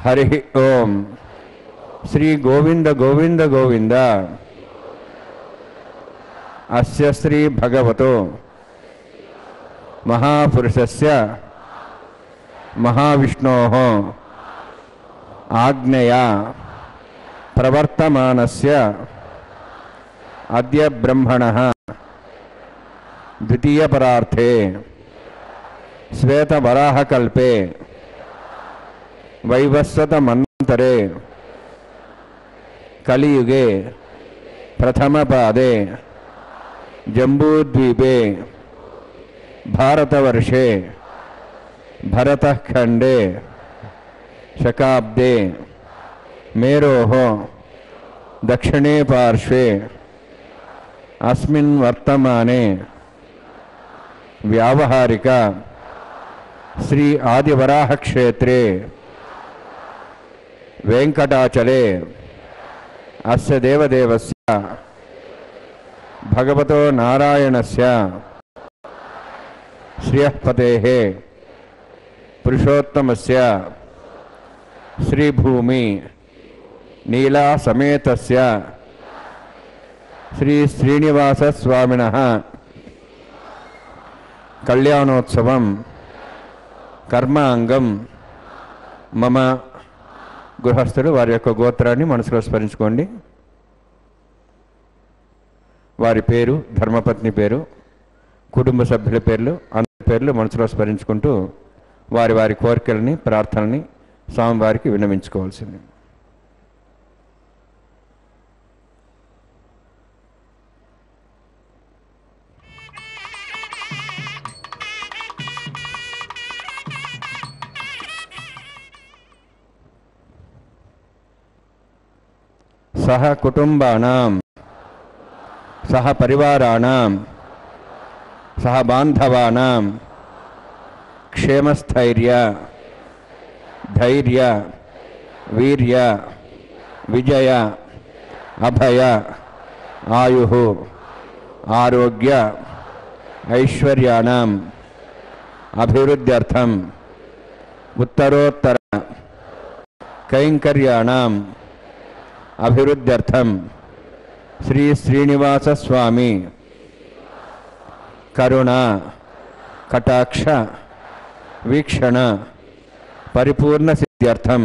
हरि ओम। श्री गोविंद गोविंद गोविंद। अस्य श्री भगवतो महापुरुषस्य महाविष्णोः आज्ञया प्रवर्तमानस्य अद्य ब्रह्मणः द्वितीय परार्थे श्वेतवराहकल्पे वैवस्वत मन्वन्तरे कलियुगे प्रथम पादे जम्बूद्वीपे भारतवर्षे भरतखण्डे शकाब्दे मेरोः दक्षिणे पार्श्वे अस्मिन् वर्तमाने व्यावहारिक श्री आदिवराह क्षेत्रे वेंकटाचले अस्य देवदेवस्य भगवतो नारायणस्य श्रियःपतेः पुरुषोत्तमस्य श्रीभूमि नीला समेतस्य श्री श्रीनिवास स्वामिनः कल्याणोत्सवं कर्मांगं मम గృహస్థులు వారి యొక్క గోత్రాన్ని మనసులో స్మరించుకోండి. వారి పేరు, ధర్మపత్ని పేరు, కుటుంబ సభ్యుల పేర్లు, అందరి పేర్లు మనసులో స్మరించుకుంటూ వారి వారి కోరికలని, ప్రార్థనని స్వామివారికి విన్నవించుకోవాల్సింది. सह कुटुंबानां सह परिवाराणां सह बांधवानां क्षेमस्थैर्य धैर्य वीर्य विजय अभय आयुः आरोग्य ऐश्वर्याणां अभिवृद्ध्यर्थं उत्तरोत्तर कैंकर्याणां अभिवृद्ध्यर्थं श्री श्रीनिवास स्वामी करुणा कटाक्ष वीक्षण परिपूर्ण सिद्ध्यर्थं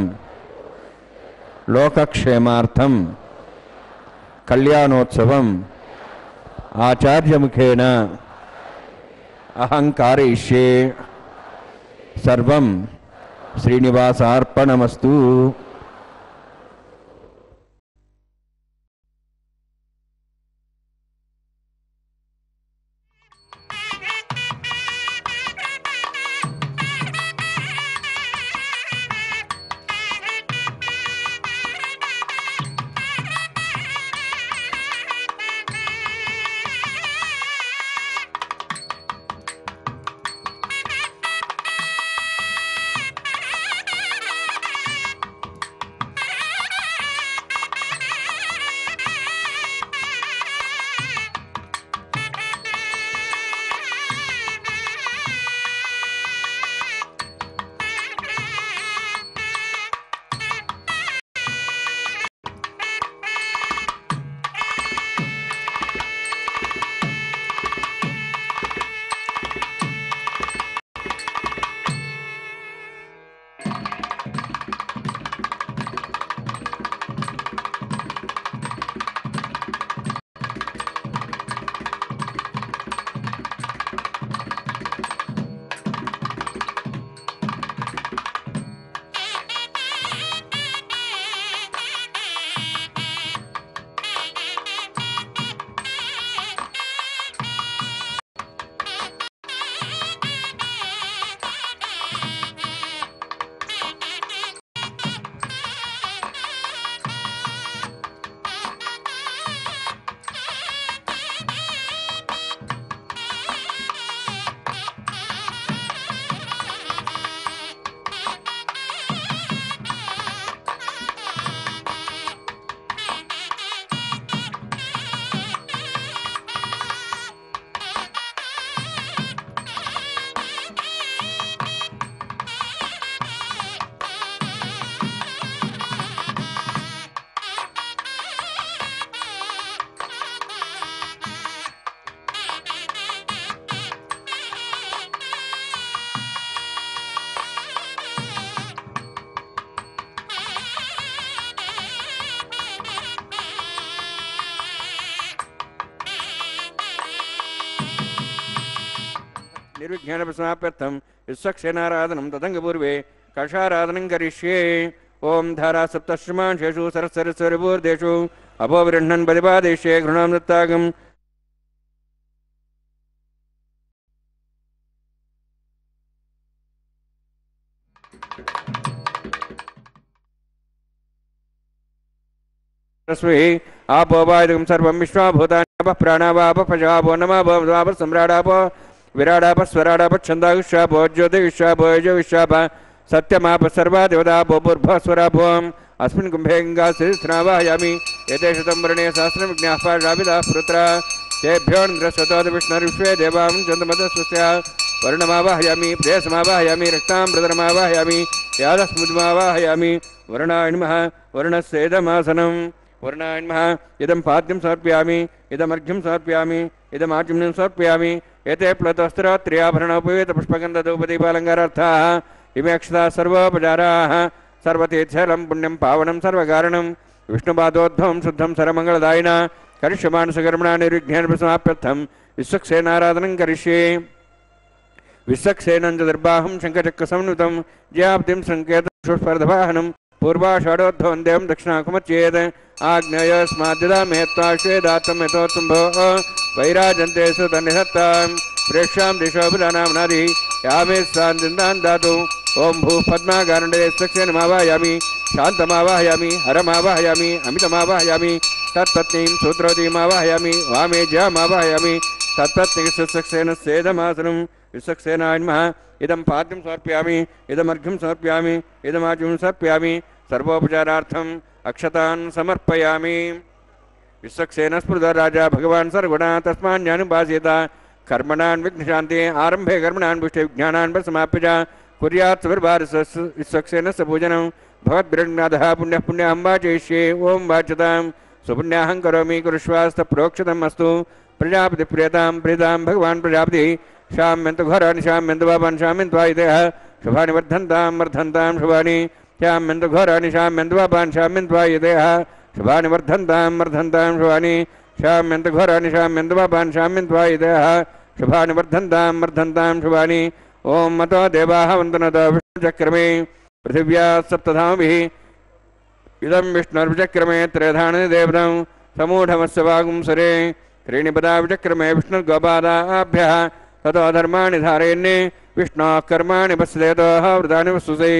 लोकक्षेमार्थं कल्याणोत्सवं आचार्यमुखेन अहं कारयिष्ये. सर्वं श्रीनिवासार्पणमस्तु. निर्विघ्नप्रसमाप्यर्थं विश्वक्षेनाराधनं तदङ्गपूर्वे कषाराधनं करिष्ये. ओम धारा सप्तश्रमांशेषु सरस्वरस्वरपूर्देषु अपोविरह्णन् प्रतिपादेष्ये घृणां दत्तागम् आपो वायुं सर्वं विश्वाभूतानि प्राणावाप पशापो नमः भवद्वाप सम्राडापो विराडाप स्वराडाप छंदागुष्याप ज्योतिषाप यजुविषाप सत्यमाप सर्वा देवता भूर्भ स्वराभुवम् अस्मिन् कुंभे गंगा स्नावाहयामि एते शतं वर्णे सहस्रं विज्ञाः पाशाभिधाः पुरुत्रा तेभ्यो निन्द्रस्वतोद विष्णुर्विश्वे देवां चन्द्रमदस्वस्य वर्णमावाहयामि प्रेयसमावाहयामि रक्तामृतमावाहयामि यादस्मुद्मावाहयामि वर्णाय नमः वर्णस्येदमासनं वर्णाय नमः इदं पाद्यं समर्पयामि इदमर्घ्यं समर्पयामि इदमाचमनं समर्पयामि एते प्लतस्त्रत्र्याभरणोपवेतपुष्पगन्धधूपदीपालङ्कारार्थाः इमे अक्षताः सर्वोपचाराः सर्वतीर्थलं पुण्यं पावनं सर्वकारणं विष्णुपादोद्भवं शुद्धं सर्वमङ्गलदायिना करिष्यमानसकर्मणा निर्विघ्नेन समाप्यर्थं विश्वक्सेनाराधनं करिष्ये विश्वक्सेनं च दर्बाहं शङ्खचक्रसंयुतं ज्याब्धिं सङ्केतं पुष्पर्धवाहनं पूर्वाषाढोद्भवं देवं दक्षिणाकुमच्चेत् आग्नेयस्माद्यदामे त्वाश्वेदात्तं यतोत्तुम्भो वैराजन्ते सुतनिधत्तां प्रेक्ष्यां दिशोऽभिधानाम्नादि यामे स्वान्दिन्दान् दातु ओं भूः पद्मागारण्डे सक्षेनमावाहयामि शान्तमावाहयामि हरमावाहयामि अमितमावाहयामि तत्पत्नीं सूत्रोदीमावाहयामि वामे ज्यामावाहयामि तत्पत्नी सुसक्षेन सेदमासनं विश्वक्सेनाय नमः इदं पाद्यं समर्पयामि इदमर्घ्यं समर्पयामि इदमाचमनं समर्पयामि सर्वोपचारार्थम् अक्षतान् समर्पयामि विश्वक्सेन स्मृतो राजा भगवान् सर्वगुणा तस्मान्यानुपास्येत कर्मणान् विघ्नशान्ति आरम्भे कर्मणान् पुष्टे विज्ञानान् समाप्य च कुर्यात् विश्वक्सेनस्य पूजनं भगवद्भिर्ज्ञातः पुण्यः पुण्यहं वाचयिष्ये ओं वाच्यतां सुपुण्याहं करोमि कुरुष्वास्तप्रोक्षतम् अस्तु प्रजापतिप्रियतां प्रीतां भगवान् प्रजापतिः शाम्यन्तु घोराणि शाम्यन्तु पापान् शाम्यन्त्वा इतः शुभानि वर्धन्तां वर्धन्तां शुभानि शाम्यन्तु घोराणि शाम्यन्तु पापान् शाम्यन्त्वा इतः शुभानि वर्धन्तां वर्धन्तां शुभानि शाम्यन्तु घोराणि शाम्यन्तु पापान् शाम्यन्त्वा इतः शुभानि वर्धन्तां वर्धन्तां शुभानि ओं मतो देवाः वन्दनतो विष्णुचक्रमे पृथिव्या सप्तधामभिः इदं विष्णुर्विचक्रमे त्रयधानि देवतं समूढमस्य वागुंसरे त्रीणि पदा विचक्रमे विष्णुर्गोपादाभ्यः ततो धर्माणि धारयन्ने विष्णोः कर्माणि पश्येतोः वृतानि वस्तुसै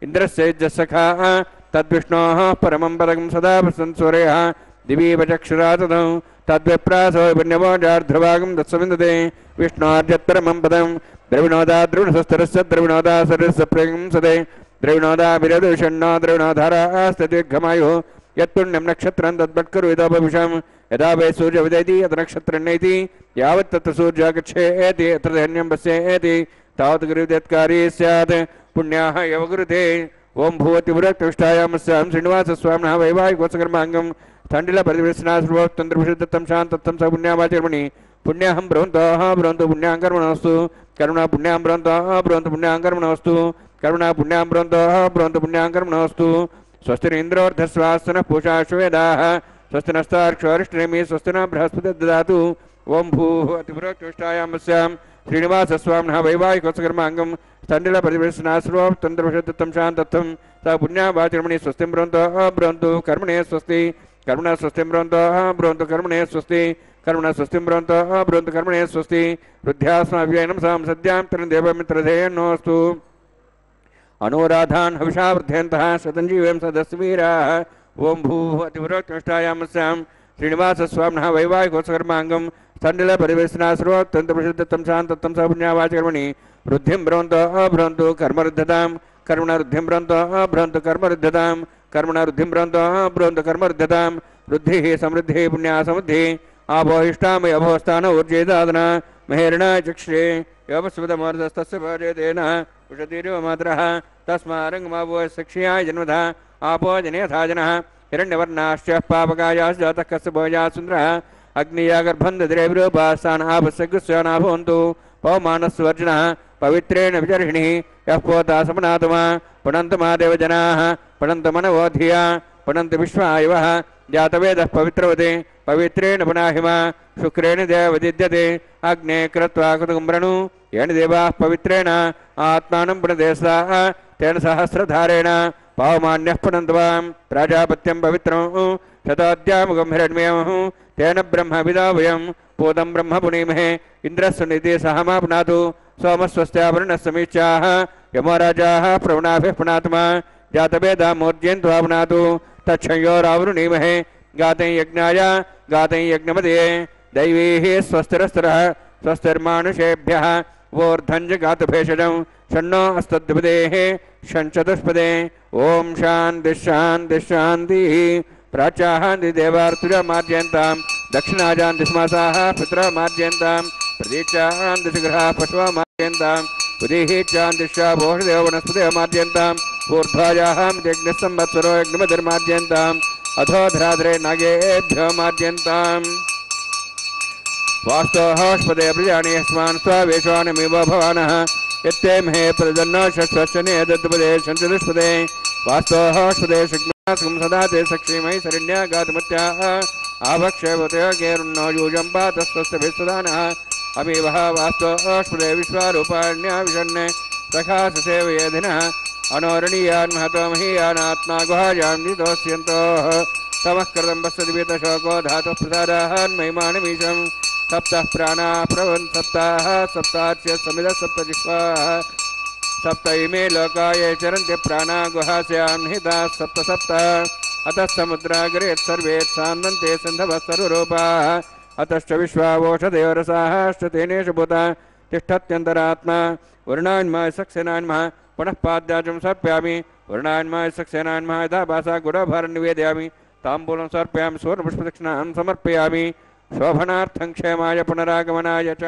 इन्द्रस्य यज्ञसखाः तद्विष्णोः परमं पदं सदा पश्यन्सूर्यः दिवीपचक्षुरा तदं तद्विप्रासो विन्यवोजार्ध्रभागं तत्सविन्दते विष्णोर्जत्परमं पदं द्रविणोदा द्रविणसस्तरस्य द्रविणोदा सरस्य प्रेंसते द्रविणोदा विरदुषण्णो द्रविणोधारास्ते दीर्घमायुः यत्पुण्यं नक्षत्रं तद्वत्कुरु इदोपविशं यदा वै सूर्यविदयति यत् नक्षत्रन्नैति यावत् तत्र सूर्यः गच्छेति यत्र धन्यं पश्येति तावत् गुरुदेत्कारी स्यात् पुण्याः एव गुरुते ओं भूवतिपुरक्तविष्ठायामस्यां श्रीनिवासस्वामिनः वैवाहिकोत्सकर्माङ्गं तण्डिलपरिवेशनाश्रुवोत्तन्त्रविशुद्धत्तं शान्तत्तं स पुण्यावाचर्मणि पुण्याहं ब्रवन्तः ब्रवन्तु पुण्यां कर्मणोऽस्तु करुणा पुण्यां ब्रवन्तः ब्रवन्तु पुण्यां कर्मणोऽस्तु करुणा पुण्यां ब्रवन्तः ब्रवन्तु पुण्यां कर्मणोऽस्तु स्वस्तिरिन्द्रोर्धस्वास्तनः पूषा श्वेदाः स्वस्ति नस्तार्क्ष्वरिष्टनेमि स्वस्ति न बृहस्पति ददातु ओं भूः अतिपुरक्तविष्ठायामस्यां श्रीनिवासस्वामिनः वैवाहिकोत्सकर्माङ्गं तण्डिलपरिवेशनाश्रुवोत्तन्त्रविशुद्धत्तं शान्तत्तं स पुण्यावाचर्मणि स्वस्तिं ब्रवन्तः ब्रवन्तु कर्मणे स्वस्ति करुणा स्वस्तिं ब्रवन्तः ब्रवन्तु कर्मणे स्वस्ति करुणा स्वस्तिं ब्रवन्तः ब्रवन्तु कर्मणे स्वस्ति वृद्ध्यास्माव्ययनं सां सद्यां तरणदेवमित्रधेयन्नोऽस्तु अनुराधान् हविषा वर्धयन्तः शतञ्जीवं सदस्वीराः ओं भूः अतिपुरक्तविष्ठायामस्यां श्रीनिवासस्वामिनः वैवाहिकोत्सकर्माङ्गं तण्डिलपरिवेशनाश्रुवोत्तन्त्रविशुद्धत्तं शान्तत्तं स पुण्यावाचर्मणि वृद्धिं ब्रवन्तः ब्रवन्तु कर्मरुद्धतां करुणारुद्धिं ब्रवन्तः ब्रवन्तु कर्मरुद्धतां कर्मणारुद्धिं ब्रवन्तः ब्रवन्तु कर्मरुद्धतां वृद्धिः समृद्धिः पुण्या समृद्धिः आपोहिष्टामय अभोस्थान ऊर्जेदादना महेरणा चक्षे योपस्वतमोर्धस्तस्य भजेतेन उषतीरिव मातरः तस्मारङ्गमावो सक्षियाय जन्मधा आपो जनेथा जनः हिरण्यवर्णाश्च पापकायाश्च जातः कस्य भोजाः सुन्दरः अग्निया गर्भं दद्रेविरूपास्तान् आपस्यगुस्याना भवन्तु पवमानस्वर्जनः पवित्रेण विचर्हिणिः यः पोता समनातमा पुनन्तु महादेव जनाः पुनन्तु मनवो धिया पुनन्तु विश्वायवः जातवेदः पवित्रवते पवित्रेण पुनाहिमा शुक्रेण देवदिद्यते अग्ने कृत्वा कुतुम्ब्रणु येन देवाः पवित्रेण आत्मानं पुनदेशाः तेन सहस्रधारेण पावमान्यः पुनन्त्वां प्राजापत्यं पवित्रं शताद्यामुखं हिरण्मयं तेन ब्रह्म विदावयं पूतं ब्रह्म पुनीमहे इन्द्रस्य निधि सहमा पुनातु सोमस्वस्त्यावरुणः समीच्याः यमराजाः प्रवणाभिः पुनात्मा जातवेदा मूर्जयन्त्वा पुनातु तच्छयोरावरुणीमहे गातं यज्ञाय गातं यज्ञमदे दैवीः स्वस्तिरस्तरः स्वस्तिर्मानुषेभ्यः वोर्धञ्जगातभेषजं षण्णो अस्तद्विपदेः षण्चतुष्पदे ॐ शान्तिः शान्तिः शान्तिः प्राच्याहान्ति देवार्तुजामार्जयन्तां दक्षिणाजान्ति स्मासाः पितरः मार्जयन्तां प्रतीच्यान्ति शिखराः पशवः मार्जयन्तां उदीहीच्यान्तिश्चा भोषदेव वनस्पतिः मार्जयन्तां ऊर्ध्वायाः यज्ञः संवत्सरो यज्ञमतिर्मार्जयन्ताम् अधोधराधरे नागेभ्यो मार्जयन्ताम् वास्तोहोष्पदे प्रजानि यस्मान् स्वावेशानमिव भवानः यत्ते महे प्रदन्नो षष्ठश्चने दद्पदे शञ्चतुष्पदे वास्तोहोष्पदे शग्नासुं सदा ते सक्षीमहि शरण्यागातमत्याः आवक्षेपतयो केरुन्नो यूजं पातस्तस्यभिस्सदानः अमीवः वास्तोहोष्पदे विश्वारूपाण्या विषण्णे सखाससेवयेधिनः अनोरणीयान् महतो महीयानात्मा गुहायां नितोष्यन्तोः तमः कृतं वस्तदिवीतशोको धातुः प्रसादान् महिमानमीशम् सप्तः प्राणा प्रवन् सप्ताः सप्ताच्य समिद सप्तजिह्वाः सप्त इमे लोकाये चरन्ति प्राणा गुहास्यां निहिताः सप्त सप्त अतः समुद्रागरे सर्वे सान्दन्ते सिन्धवः सर्वरूपाः अतश्च विश्वावोषधयो रसाः तेनेषु भूता तिष्ठत्यन्तरात्मा वर्णान्माय सक्सेनान्मः पुनः पाद्याजं सर्पयामि वर्णान्माय सक्सेनान्मः यथा भासा गुडभारं निवेदयामि ताम्बूलं समर्पयामि सुवर्णपुष्पदक्षिणां समर्पयामि शोभनार्थं क्षेमाय पुनरागमनाय च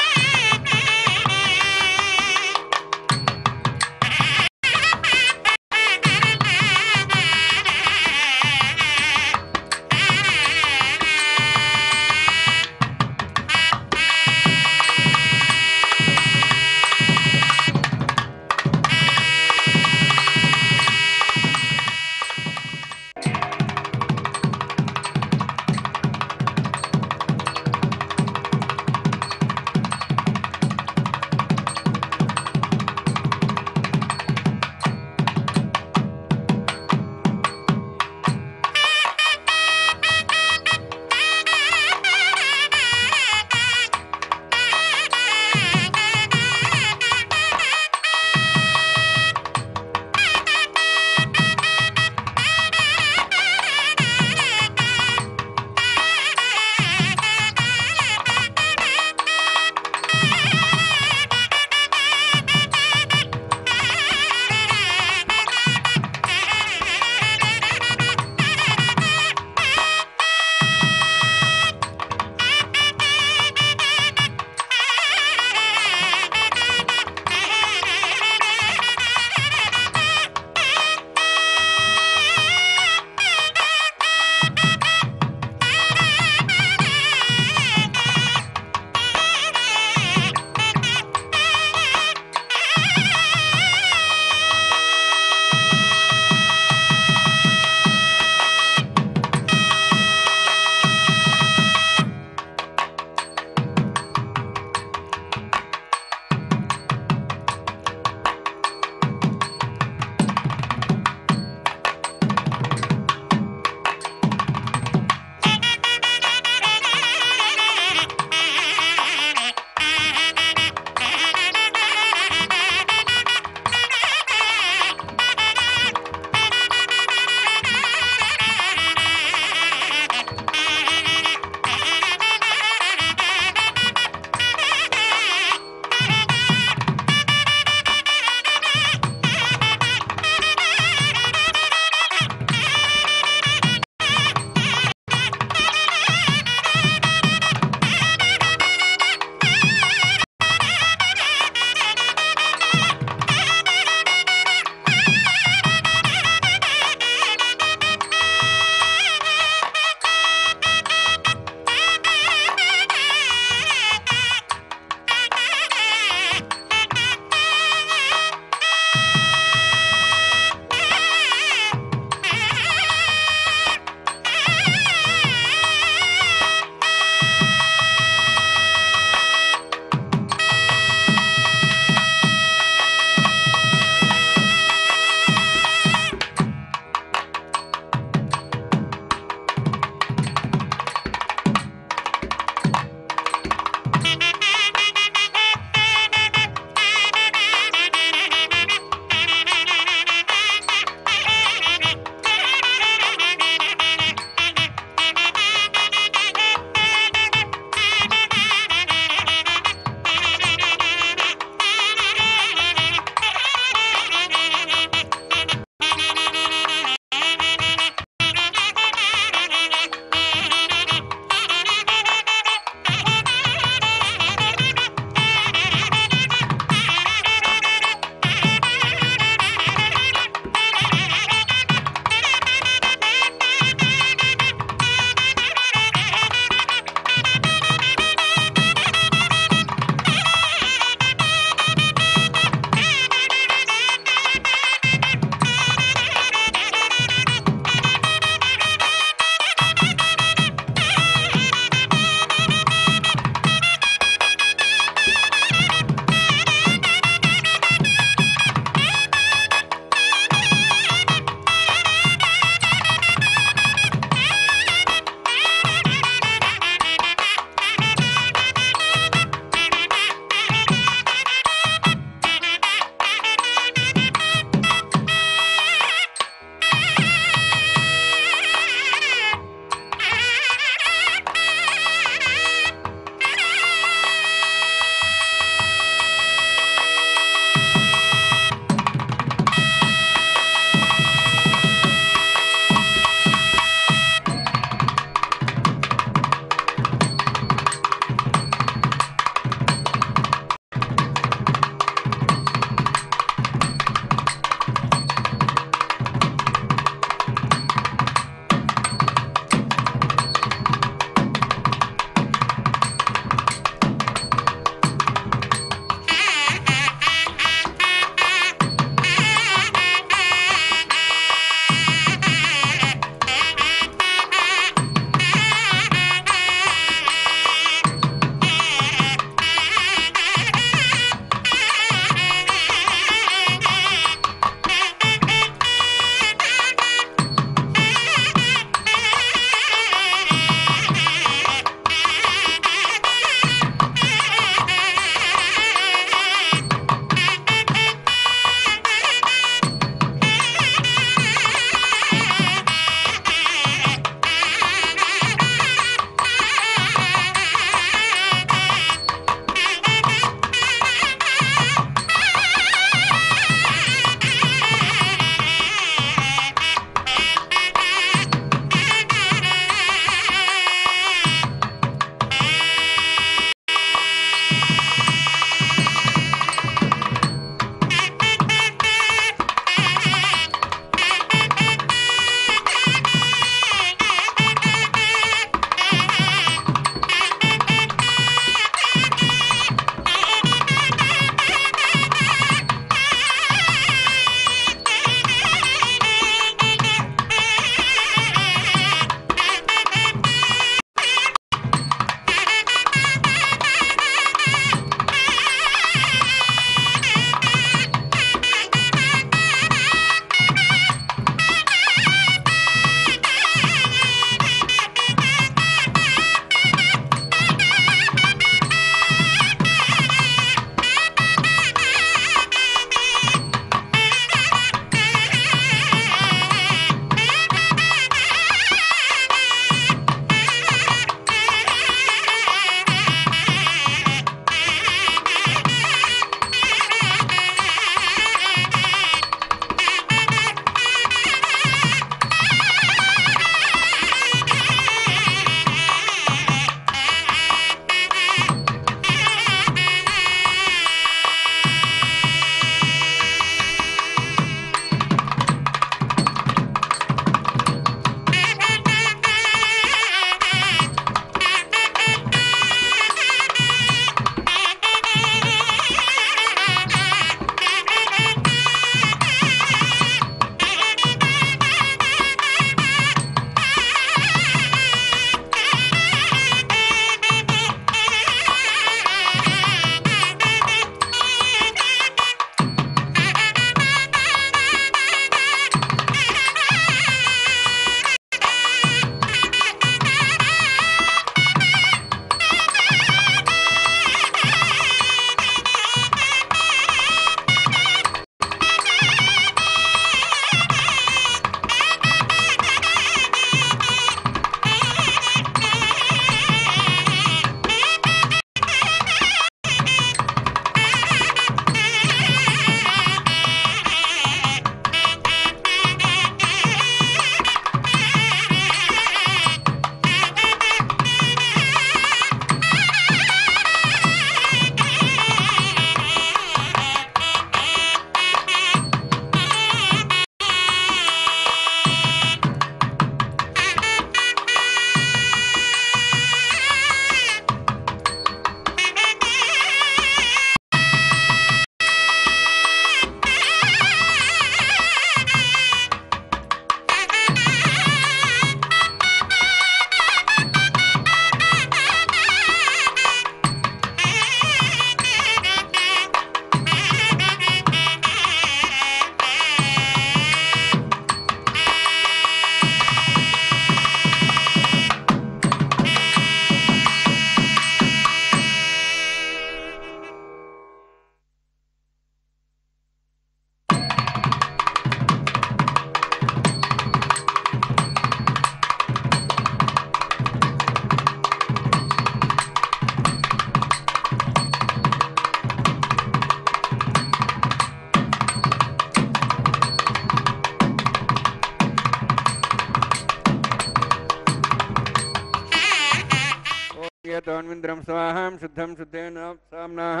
तोन्विन्द्रं स्वाहां शुद्धं शुद्धेन साम्नाः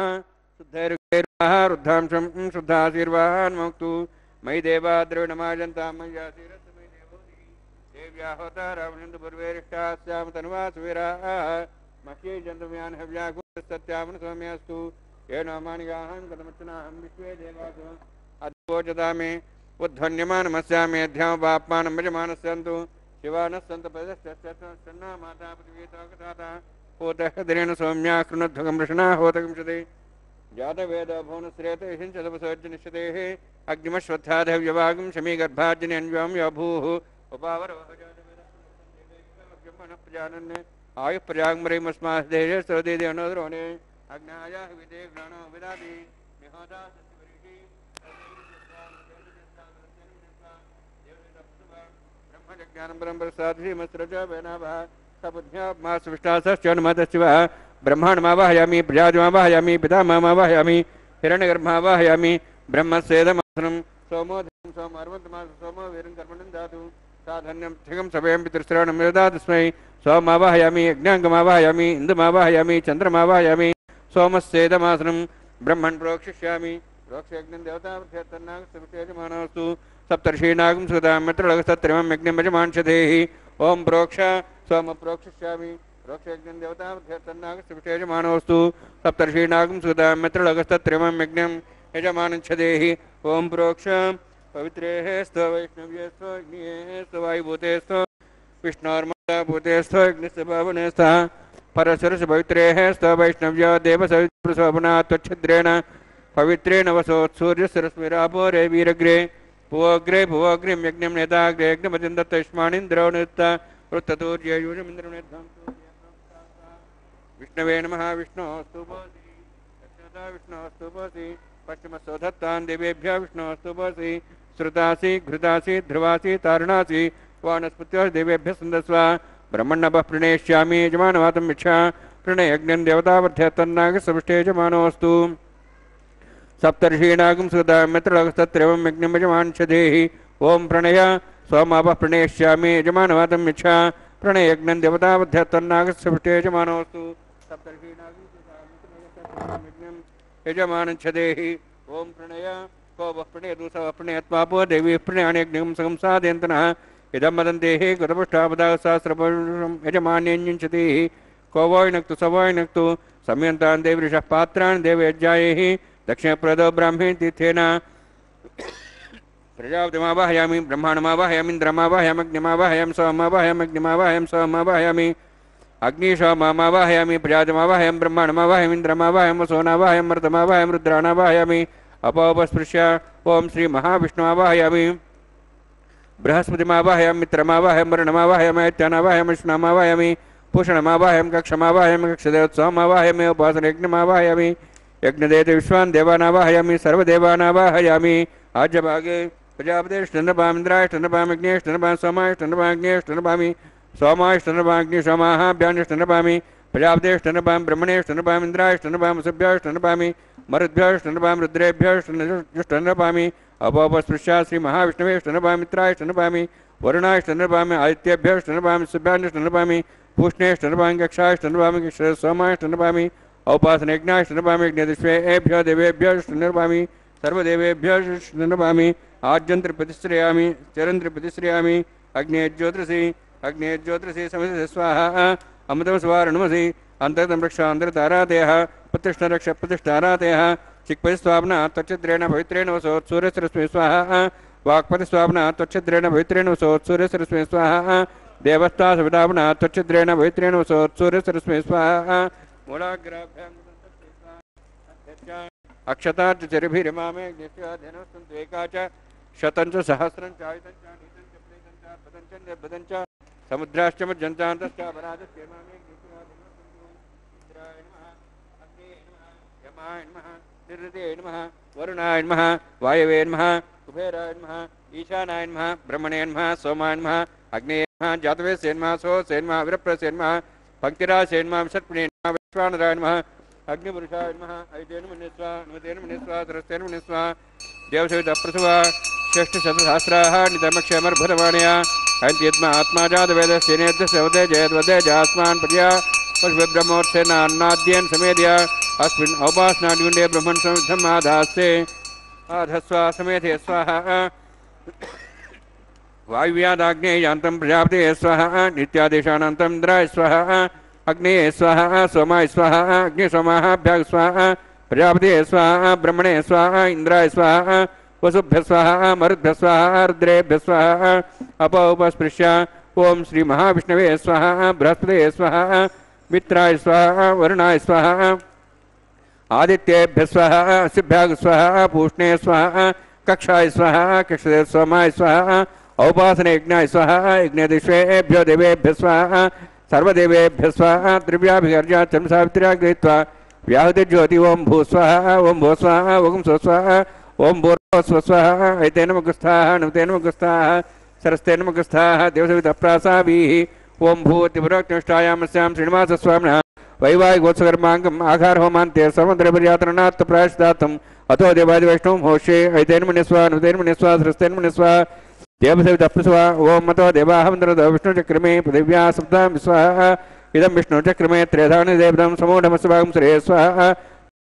शुद्धैरुग्धैर्वाः रुद्धांशं शुद्धाशीर्वान्मुक्तु मयि देवा द्रविणमाजन्तां मय्यासीरस्तमयि देवोऽधि देव्या होता रावणेन्दुपूर्वेरिष्टास्यां तनुवा सुवीराः मह्ये जन्तुम्यान् हव्याकुलसत्यामनुसौम्यस्तु येन मानिगाहं कथमर्चनाहं विश्वे देवासु अद्वोचता मे उध्वन्यमानमस्यामि अध्यामपाप्मानं भजमानस्सन्तु शिवानः सन्तु पदश्चन्ना माता पृथिवीतोकथाता होतः दिनेन सौम्या कृणध्वगं वृषणा होतकं शते जातवेद भुवनश्रेते हिंसदपसोज्जनिष्यतेः अग्निमश्वत्थाधव्यवागं शमीगर्भार्जनि अन्व्यं यभूः उपावरवहजातवेदप्रजानन् आयुः प्रजाग्मरिमस्मादेशे स्रोदेदे अनोद्रोणे अग्नायाः विदे घ्राणो विदाति निहोता ब्रह्माण्डमावाहयामि प्रजाजमावाहयामि पितामहमावाहयामि हिरण्यगर्भावाहयामि ब्रह्मस्वेदमासनं सोमोधनं सोमर्वन्तमासं सोमो वीरं कर्मणं दातु साधन्यं थिगं सभयं पितृश्रवणं यदातस्मै सोममावाहयामि यज्ञाङ्गमावाहयामि इन्दुमावाहयामि चन्द्रमावाहयामि सोमस्वेदमासनं ब्रह्मन् प्रोक्षिष्यामि प्रोक्षयज्ञं देवताभ्यर्थनागस्तु सप्तर्षीणागं सुदां मित्रलगस्तत्रिमं यज्ञं यजमांशधेः ओं प्रोक्ष सोम प्रोक्षिष्यामि प्रोक्षयज्ञं देवताभ्यर्थनागस्तु सप्तर्षीणागं सुदां मित्रलगस्तत्रिमं यज्ञं यजमानच्छधेः ओं प्रोक्ष पवित्रेः स्तो वैष्णव्येस्तो अग्नियेस्तो वायुभूतेस्तो विष्णोर्मदाभूतेस्तो अग्निस्य पावनेस्तः परशुरस्य पवित्रेः स्तो वैष्णव्यो देवसविप्रशोभना त्वच्छिद्रेण पवित्रेण वसोत्सूर्यसरस्मिरापो रे वीरग्रे भुवग्रे भुवग्रिं यज्ञं नेताग्रे यज्ञमतिं दत्तयुष्माणीन्द्रो नित्ता वृत्ततूर्ययूजमिन्द्रं विष्णवे नमः विष्णोस्तु भवति दक्षिणता विष्णोस्तु भवति पश्चिमसोधत्तान् देवेभ्यः विष्णोस्तु भवति श्रुतासि घृतासि ध्रुवासि तारुणासि वानस्पत्यो देवेभ्यः सुन्दस्व ब्रह्मण्णपः प्रणेष्यामि यजमानवातं मिच्छा प्रणयज्ञं देवतावर्ध्यतन्नागसविष्टे यजमानोऽस्तु सप्तर्षीणागं सुदा मित्रलगस्तत्रेवं यज्ञं यजमानच्छधेः ओं प्रणय सोमापः प्रणेष्यामि यजमानवातं मिच्छा प्रणयज्ञं देवतावर्ध्यतन्नागसविष्टे यजमानोऽस्तु सप्तर्षीणागं सुदा मित्रलगस्तत्रेवं यज्ञं यजमानच्छधेः ओं प्रणय को वः प्रणयतु स वः प्रणयत्वापो देवी प्रणयान्यज्ञं सगं साधयन्तनः इदं वदन्तेः कृतपुष्टापदासहस्रपुरुषं यजमान्यञ्चतेः को वोयनक्तु स वोयनक्तु संयन्तान् देवऋषः पात्रान् देवयज्ञायैः दक्षिणप्रदो ब्राह्मी तीर्थेन प्रजापतिमावाहयामि ब्रह्माण्डमावाहयामि इन्द्रमावाहयामि अग्निमावाहयामि सोममावाहयामि अग्निमावाहयामि सोममावाहयामि अग्निशोममावाहयामि प्रजापतिमावाहयामि ब्रह्माण्डमावाहयामि इन्द्रमावाहयामि सोनावाहयामि मरुतमावाहयामि रुद्राणावाहयामि अपोपस्पृश्य ओं श्री महाविष्णुमावाहयामि बृहस्पतिमावाहयामि मित्रमावाहयामि वरुणमावाहयामि ऐत्यानावाहयामि विष्णुमावाहयामि पूषणमावाहयामि कक्षमावाहयामि कक्षदेवोत्सवमावाहयामि उपासनयज्ञमावाहयामि यज्ञदेते विश्वान् देवानावाहयामि सर्वदेवानावाहयामि आज्यभागे प्रजापतेष्टन्नपामिन्द्रायष्टन्नपामि अग्नेष्टन्नपामि सोमायष्टन्नपामि अग्नेष्टन्नपामि सोमायष्टन्नपामि प्रजापतेष्टन्नपामि ब्रह्मणेष्टन्नपामि इन्द्रायष्टन्नपामि वसुभ्याष्टन्नपामि मरुद्भ्याष्टन्नपामि रुद्रेभ्याष्टन्नपामि अपोपस्पृश्या श्री महाविष्णवेष्टन्नपामि मित्रायष्टन्नपामि वरुणायष्टन्नपामि आदित्यभ्याष्टन्नपामि सुभ्याष्टन्नपामि पूष्णेष्टन्नपामि कक्षायष्टन्नपामि सोमायष्टन्नपामि औपासनयज्ञाष्टन्नपामि यज्ञदिष्वेभ्यो देवेभ्योष्टन्नपामि सर्वदेवेभ्योष्टन्नपामि आज्यन्त्रिप्रतिश्रयामि चरन्त्रिप्रतिश्रयामि अग्नेज्योतिषि समिति स्वाहा अमृतमस्वारणमसि अन्तर्गतं रक्षान्तरतारातयः प्रतिष्ठारक्षप्रतिष्ठारातयः चिक्पतिस्वाप्ना त्वच्छिद्रेण पवित्रेण वसोत्सूर्यसरस्मै स्वाहा वाक्पतिस्वाप्ना त्वच्छिद्रेण पवित्रेण वसोत्सूर्यसरस्मै स्वाहा देवस्ता सविताप्ना त्वच्छिद्रेण पवित्रेण वसोत्सूर्यसरस्मै स्वाहा मूलाग्राभ्यां अक्षतार्चरिभिरिमामे ज्ञेष्ठाध्यनस्तु एका च शतं च सहस्रं च आयुतं च नीतं च प्रेतं च पदं च निर्भदं च समुद्राश्च मज्जन्तान्तश्च अपराधश्चेमामे यमाय नमः निरृते नमः वरुणाय नमः वायवे नमः कुबेराय नमः ईशानाय नमः ब्रह्मणे नमः सोमाय नमः अग्नेय नमः जातवेस्य नमः सोऽस्य नमः विरप्रस्य नमः भक्तिरास्य नमः षट्पणे नमः विश्वानराय नमः अग्निपुरुषाय नमः ऐतेन मुनिस्वा नुमतेन मुनिस्वा सरस्तेन मुनिस्वा देवसवितप्रसवा षष्ठशतसहस्राः नितमक्षमर्भुतवाणया हन्त्यद्मा आत्मा जातवेदस्य नेत्यस्य वदे जयद्वदे जास्मान् प्रजा पशुब्रह्मोत्सेन अन्नाद्येन समेध्य अस्मिन् औपासनादिगुण्डे ब्रह्मन् संविद्धम् आधास्ते आधस्व समेधे स्वाहा वायुव्यादाग्नेयान्तं प्रजापते स्वाहा नित्यादेशानन्तम् इन्द्राय स्वाहा अग्ने स्वाहा सोमाय स्वाहा अग्निसोमाभ्यः स्वाहा प्रजापते स्वाहा ब्रह्मणे स्वाहा इंद्राय स्वाहा वसुभ्य स्वाहा मरुद्भ्य स्वाहा रुद्रेभ्य स्वाहा अपौपस्पृश्य ओम श्री महाविष्णवे स्वाहा बृहस्पते स्वाहा मित्राय स्वाहा वरुणाय स्वाहा आदित्येभ्य स्वाहा असिभ्यः स्वाहा पूष्णे स्वाहा कक्षाय स्वाहा कक्षदे सोमाय स्वाहा औपासने यज्ञाय स्वाहा यज्ञदिश्वेभ्यो देवेभ्य स्वाहा सर्वदेवेभ्य स्वाहा त्रिव्याभिगर्जा चर्मसावित्र्या गृहीत्वा व्याहृति ज्योति ओम भू स्वाहा ओम भो स्वाहा ओम स्व स्वाहा ओम भूर्भुवः स्व स्वाहा ऐतेन मुखस्थाः नमतेन मुखस्थाः सरस्तेन मुखस्थाः देवसवितप्रासाभिः ओम भूतिपुरोक्तिष्ठायामस्यां श्रीनिवासस्वामिनः वैवाहिकोत्सकर्माङ्गम् आहारहोमान्ते सर्वन्द्रपर्यातरणात् प्रायश्चित्तार्थम् अतो देवादिवैष्णवं होष्ये ऐतेन मुनिस्वा नमतेन मुनिस्वा सरस्तेन मुनिस्वा देवसवितप्रासा ओम मतो देवाहमन्द्रदो विष्णुचक्रमे पृथिव्या सप्तां स्वाहा इदं विष्णुचक्रमे त्रेधानि देवदं समूढमस्वागं श्रेय स्वाहा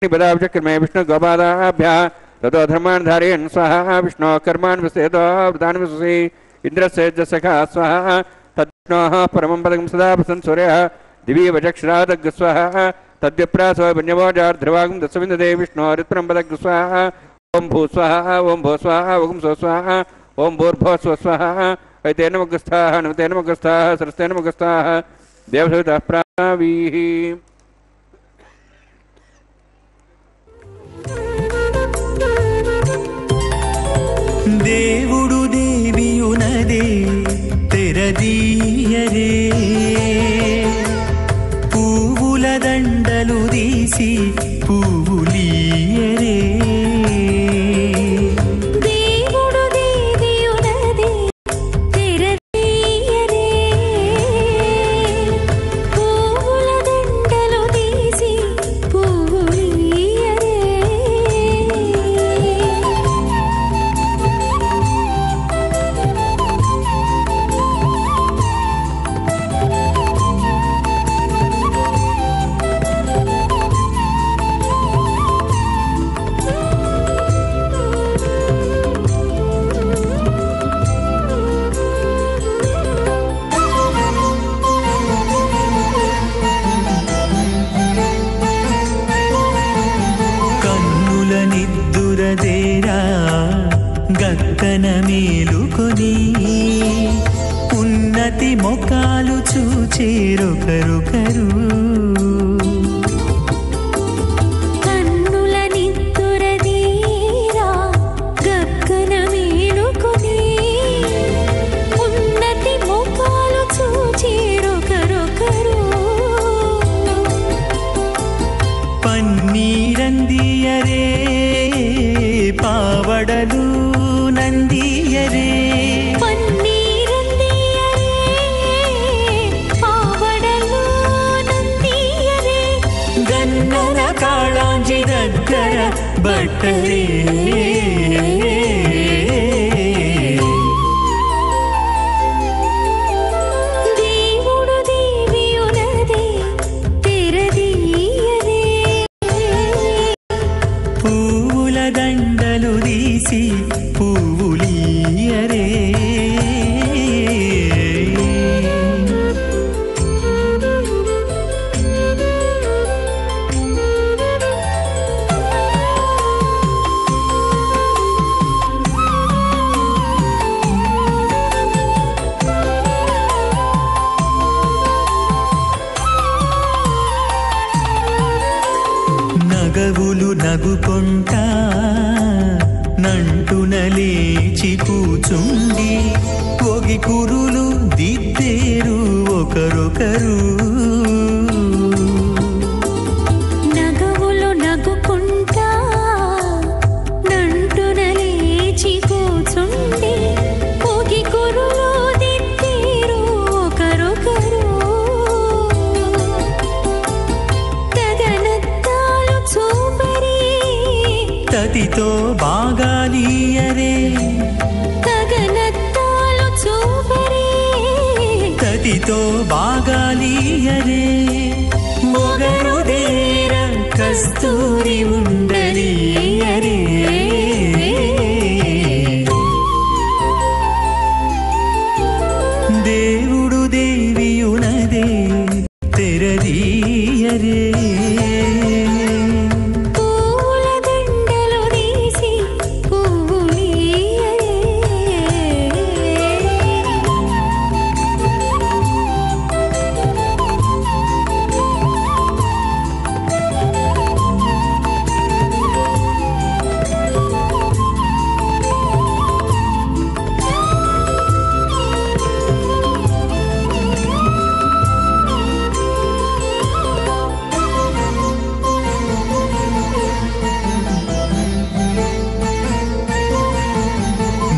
निपदाचक्रमे विष्णुगोपादाभ्यः ततो धर्मान् धारयन् स्वाहा विष्णो कर्मान् विसेतो वृतानि विसुषि इन्द्रस्य सखा स्वाहा तद्विष्णोः परमं पदं सदा प्रसन् सूर्यः दिवि वचक्षरादग् स्वाहा तद्विप्रासो पुण्यवोजार्ध्रवागं दशविन्दते विष्णोरित्परं पदग् स्वाहा ओम भू स्वाहा ओम भो स्वाहा ओम स्व स्वाहा ओम भूर्भुवः स्व स्वाहा ऐतेन मुखस्थाः नमतेन मुखस्थाः सरस्तेन मुखस्थाः देवसवितः प्रासाभिः దేవుడు దేవియునదే తెరదీయరే పువ్వుల దండలు తీసి పువ్వులీయరే దేవుడు దేవియునదే తెరదీయరే పువ్వుల దండలు తీసి పువ్వులీయరే కన్నుల నిద్దురదేరా గక్కన మేలుకొని ఉన్నతి మొకాలు చూచేరొకరొకరు కన్నుల నిద్దురదీరా గగ్గన మేలుకొని ఉన్నతి ముఖాలు చూచేరొకరొకరు పన్నీరందియరే పావడలు నందియరే పన్నీరందియరే పావడలు నందియరే గన్నన కాళాంజి దగ్గర బట్టరే దేవుడు దేవియునదే తెరదీయరే పువ్వుల దండలు తీసి పువ్వులీయరే నగవులు నగుకొంటా నంటున లేచి కూచుండి ఒగి కురులు దిద్దేరు ఒకరొకరు నగవులు నగుకుంటా నంటున లేచి కూచుండి పోగి కురులు దిద్దేరు ఒకరొకరు తగనత్తాలు చూపరి తతితో బాగాలీయరే తగనత్తాలు చూపరి తతితో బాగాలీయరే కస్తూరి ఉండనీయరే దేవుడు దేవియునదే తెరదీయరే పూల దండలు తీసి పువ్వులీయరే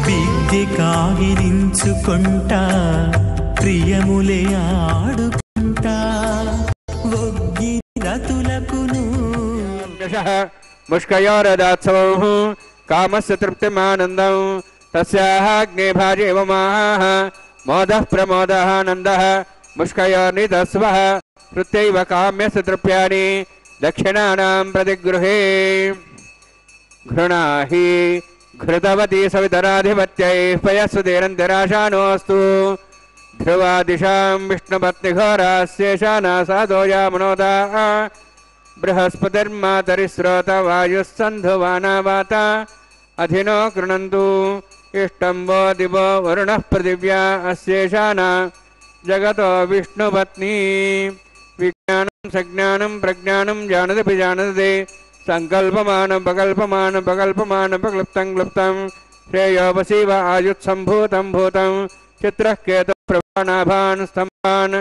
విద్య కాగిరించుకుంటా ప్రియములే ఆడుకుంటా ఒగ్గి రతులకును ముష్కయోరదాత్సవం కామస్య తృప్తిమానందం తస్యాగ్నే భాజేవమాహ మోదః ప్రమోదः నందः ముష్కయోర్నితస్వః కృత్యైవ కామ్యస్య తృప్యాని దక్షిణానాం ప్రతిగృహే घृणाहि घृतवती सवितराधिपत्यैः पयस्वतीरन्तिराशानोऽस्तु ध्रुवादिशां विष्णुपत्निघोरास्येषाना साधोयामनोदा बृहस्पतिर्मातरिस्रोत वायुः सन्धुवाना वाता अधिनो कृणन्तु इष्टं वो दिवो वरुणः पृथिव्या अस्येषाना जगतो विष्णुपत्नी विज्ञानं सज्ञानं प्रज्ञानं जानदपि जानते संकल्पमानं पकल्पमानं पकल्पमानं पक्लुप्तं क्लुप्तं श्रेयोपसीव आयुत्सम्भूतं भूतं चित्रः केतुप्रभानाभान् स्तम्भान्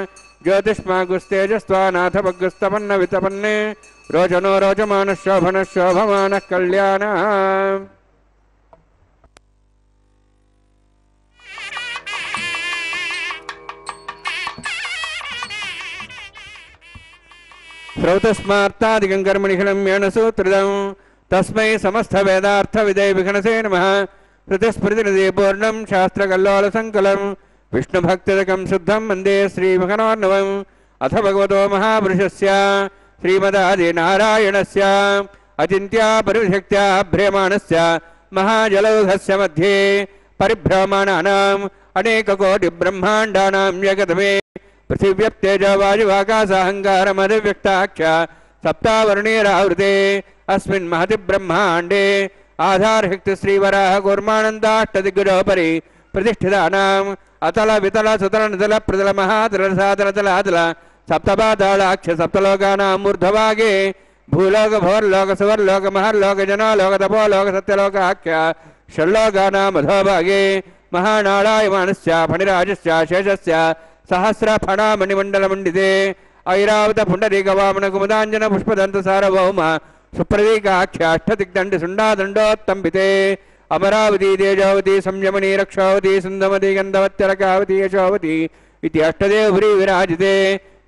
ज्योतिष्मागुस्तेजस्त्वानाथ भग्गुस्तपन्न वितपन्ने रोचनो रोचमानः शोभनः शोभमानः कल्याणः श्रौतस्मार्तादिकं कर्मणिखिलं येन सूत्रितं तस्मै समस्तवेदार्थविदे विघ्नसे नमः श्रुतिस्मृतिनिधि पूर्णं शास्त्रकल्लोलसङ्कलं विष्णुभक्तिदकं शुद्धं वन्दे श्रीमहार्णवम् अथ भगवतो महापुरुषस्य श्रीमदादिनारायणस्य अचिन्त्या परिशक्त्या भ्रियमाणस्य महाजलौघस्य मध्ये परिभ्रमणानाम् अनेककोटिब्रह्माण्डानां जगतमे पृथिव्यप्तेज वायुवाकाशाहङ्कारमधिव्यक्ताख्य सप्तावर्णीरावृते अस्मिन् महति ब्रह्माण्डे आधारशक्ति श्रीवराह कूर्मानन्दाष्टदिग्गजोपरि प्रतिष्ठितानाम् अतल वितल सुतल नितल प्रतल महातल सातल तलातल सप्तपातालाख्य सप्तलोकानां ऊर्ध्वभागे भूलोक भोर्लोक सुवर्लोक महर्लोक जनलोक तपोलोक सत्यलोकाख्य षड्लोकानां अधोभागे महानारायमानस्य फणिराजस्य शेषस्य सहस्र फणामणिमंडल मंडिते ऐरावत पुंडरीक वामन कुमुदांजन पुष्पदंत सार्वभौम सुप्रतीकाख्य अष्टदिग्दंड सुंडादंडोत्तंबिते अमरावती तेजावती संयमनी रक्षावती सुंदमती गंधवत्यरकावती यशोवती इति अष्टदेवभ्री विराजिते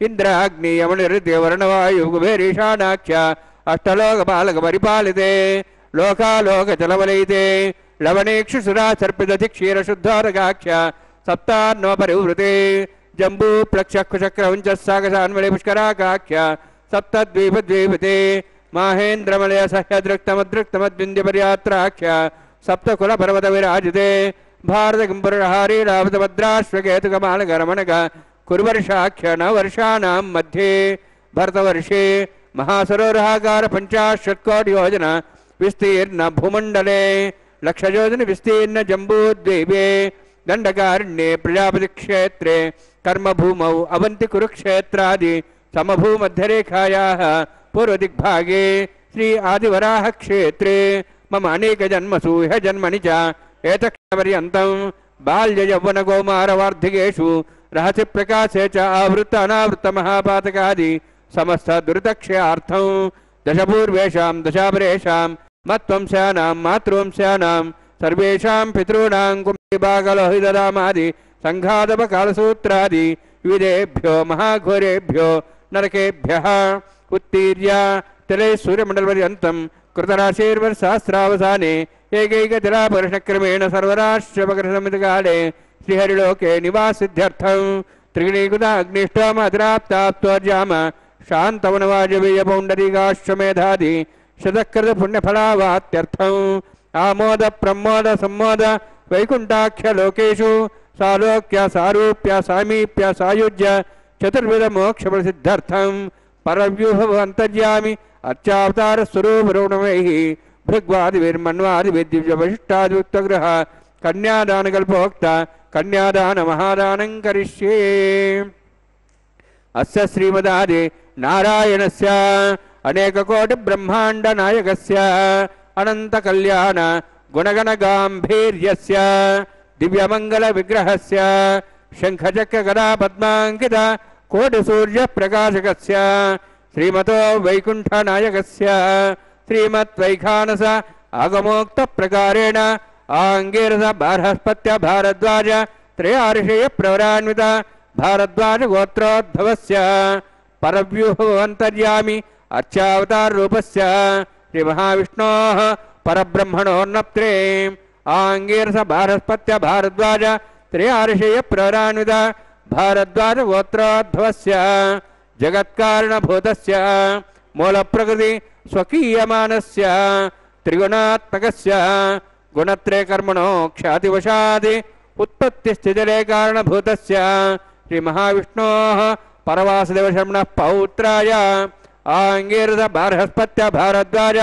इंद्राग्नि यमनिर्ते वर्णवायु कुबेरीशानाख्य अष्टलोकपालक परिपालिते लोकालोक जलवलयिते लवणेक्षुसुराचर्पित क्षीरशुद्धोदकाख्य सप्तान्नो परिवृते जम्बू प्लक्षकुचक्रवंच सागसान्वले पुष्कराकाख्य सप्तद्वीपद्वीपते माहेन्द्रमलय सह्यदृक्तमदृक्तमद्विन्द्यपर्यात्राख्य सप्तकुलपर्वत विराजिते भारतगम्पुरहारी रावतभद्राश्वकेतुकमालगरमणक कुर्वर्षाख्य नववर्षाणां मध्ये भरतवर्षे महासरोवराकार 50 योजन विस्तीर्ण भूमण्डले लक्षयोजन विस्तीर्ण जम्बूद्वीपे दंडकारण्ये प्रजापति क्षेत्रे कर्मभूमौ अवंति कुरुक्षेत्रादि समभूमध्यरेखायाः पूर्वदिग्भागे श्री आदिवराह क्षेत्रे मम अनेक जन्मसु ह्य जन्मनि च एतत्पर्यन्तं बाल्य यौवन कौमार वार्धिकेषु रहसि प्रकाशे च आवृत्त अनावृत्त महापातकादि समस्त दुरितक्षयार्थं दशपूर्वेषां दशापरेषां मत्वंस्यानां मातृवंस्यानां सर्वेषां पितॄणां कुम्भीभागलोहितदामादि संघातपकालसूत्रादि विविधेभ्यो महाघोरेभ्यो नरकेभ्यः उत्तीर्य तिले सूर्यमण्डलपर्यन्तं कृतराशिर्वर्षसहस्रावसाने एकैकतिलापवर्षक्रमेण सर्वराष्ट्रपकरसमितिकाले श्रीहरिलोके निवासिध्यर्थं त्रिगुणीकृताग्निष्टोमतिराप्ताप्तोर्जाम शान्तवनवाजपेय पौण्डरीकाश्वमेधादि शतकृत पुण्यफलावात्यर्थम् आमोद प्रमोद सम्मोद वैकुण्ठाख्य लोकेषु सालोक्य सारूप्य सामीप्य सायुज्य चतुर्विध मोक्ष प्रसिद्ध्यर्थं परव्यूह अंतर्यामि अर्चावतार स्वरूप रूपमैः भृग्वादिभिर्मन्वादिभिर्दिव्यवशिष्टादियुक्तग्रह कन्यादान कल्पोक्त कन्यादान महादानं करिष्ये। अस्य श्रीमदादि नारायणस्य अनेक कोटि ब्रह्मांड नायकस्य अनंत कल्याण गुणगण गांभीर्यस्य दिव्यमंगल विग्रहस्य शंखचक्र गदा पद्मांकित कोटि सूर्य प्रकाशकस्य श्रीमतो वैकुंठ नायकस्य श्रीमद्वैखानस आगमोक्त प्रकारेण आंगीरस बारहस्पत्य भारद्वाज त्रयार्षेय प्रवरान्वित भारद्वाज गोत्रोद्भवस्य परव्यूह अंतर्यामि अर्चावतार रूपस्य श्री महाविष्णोः परब्रह्मणोन्नप्त्रे आंगीरस बारहस्पत्य भारद्वाज त्रयार्षेय प्रवरान्वित भारद्वाज गोत्रोद्भवस्य जगत्कारणभूतस्य मूलप्रकृति स्वकीयमानस्य त्रिगुणात्मकस्य गुणत्रय कर्मणो ख्यातिवशादि उत्पत्तिस्थितिरे कारणभूतस्य श्री महाविष्णोः परवासुदेवशर्मणः पौत्राय आंगीरस बारहस्पत्य भारद्वाज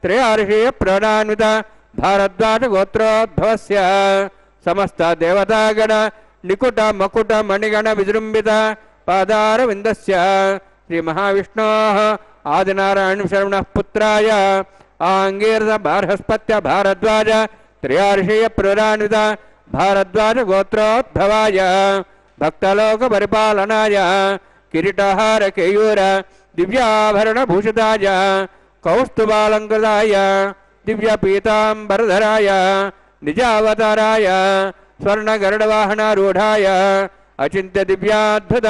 त्रयार्षेय प्रवरान्वित भारद्वाज गोत्रोद्भवस्य समस्त देवतागण निकुट मकुट मणिगण विजृंभित पादारविन्दस्य श्री महाविष्णोः आदिनारायण शर्मणः पुत्राय आंगीरस बारहस्पत्य भारद्वाज त्रयार्षेय प्रवरान्वित भारद्वाज गोत्रोद्भवाय भक्तलोक परिपालनाय किरीटहार केयूर दिव्याभरण भूषिताय कौस्तुभालंकृताय दिव्य पीतांबरधराय निजावताराय स्वर्ण गरुडवाहनारूढ़ाय अचिंत्य दिव्याद्भुत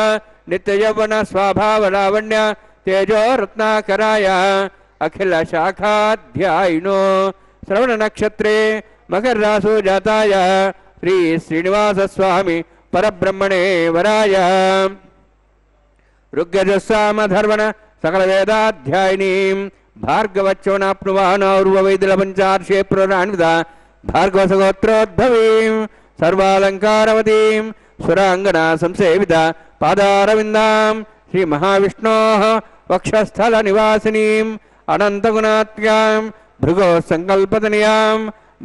नित्य यौवन स्वाभाव लावण्य तेजो रत्नाकराय अखिल शाखाध्यायिनो श्रवण नक्षत्रे मकर रासु जाताय श्री श्रीनिवास स्वामी परब्रह्मणे वराय ऋग्यजुस्साम धर्मण सकल वेदाध्यायिनीं भार्गवच्चोनाप्नुवानौर्ववैदिल पंचार्षे प्रवरान्वित भार्गवसगोत्रोद्भवीं सर्वालंकारवतीं सुरांगना संसेवित पादारविन्दां श्री महाविष्णोः वक्षस्थल निवासिनीं अनंतगुणात्म्यां भृगो संकल्पतनयां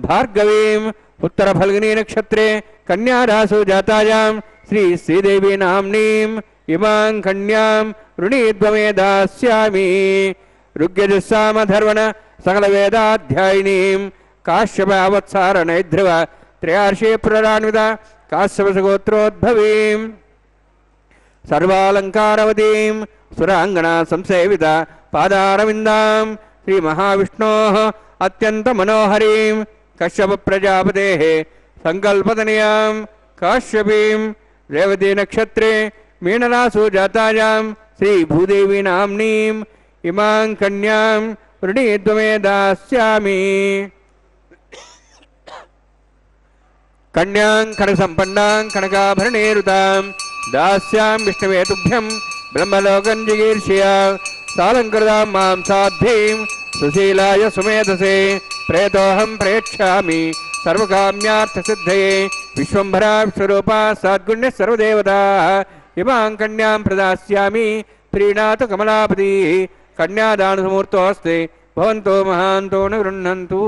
भार्गवीं उत्तर फल्गुनी नक्षत्रे कन्या रासु जातायां श्री श्रीदेवी नाम्नीं इमां कन्यां ऋणीद्वमे दास्यामि। ऋग्यजुस्साम धर्मण सकल वेदाध्यायिनीं काश्यपावत्सार नैध्रुव त्रयार्षे प्रवरान्वित काश्यपसगोत्रोद्भवीं सर्वालंकारवतीं सुरांगना संसेवित पादारविन्दां श्री महाविष्णोः अत्यंत मनोहरीं कश्यप प्रजापतेः संकल्पतनयां काश्यपीं रेवती नक्षत्रे मीनरासु जातायां श्री भूदेवी नाम्नीं इमां कन्यां ऋणीद्वमे दास्यामि। कन्यां खड्गसम्पन्नां कनकाभरणेरुतां दास्यां विष्णवे तुभ्यं ब्रह्मलोकं जिगीर्षया सालंकृतां मां साध्वीं सुशीलाय सुमेधसे प्रेतोऽहं प्रेक्ष्यामि सर्वकाम्यार्थसिद्धये विश्वम्भरा विश्वरूपा सद्गुण्यः सर्वदेवताः इमां कन्यां प्रदास्यामि प्रीणातु कमलापतिः कन्यादानसमुहूर्तोऽस्ति भवन्तो महान्तो न गृह्णन्तु।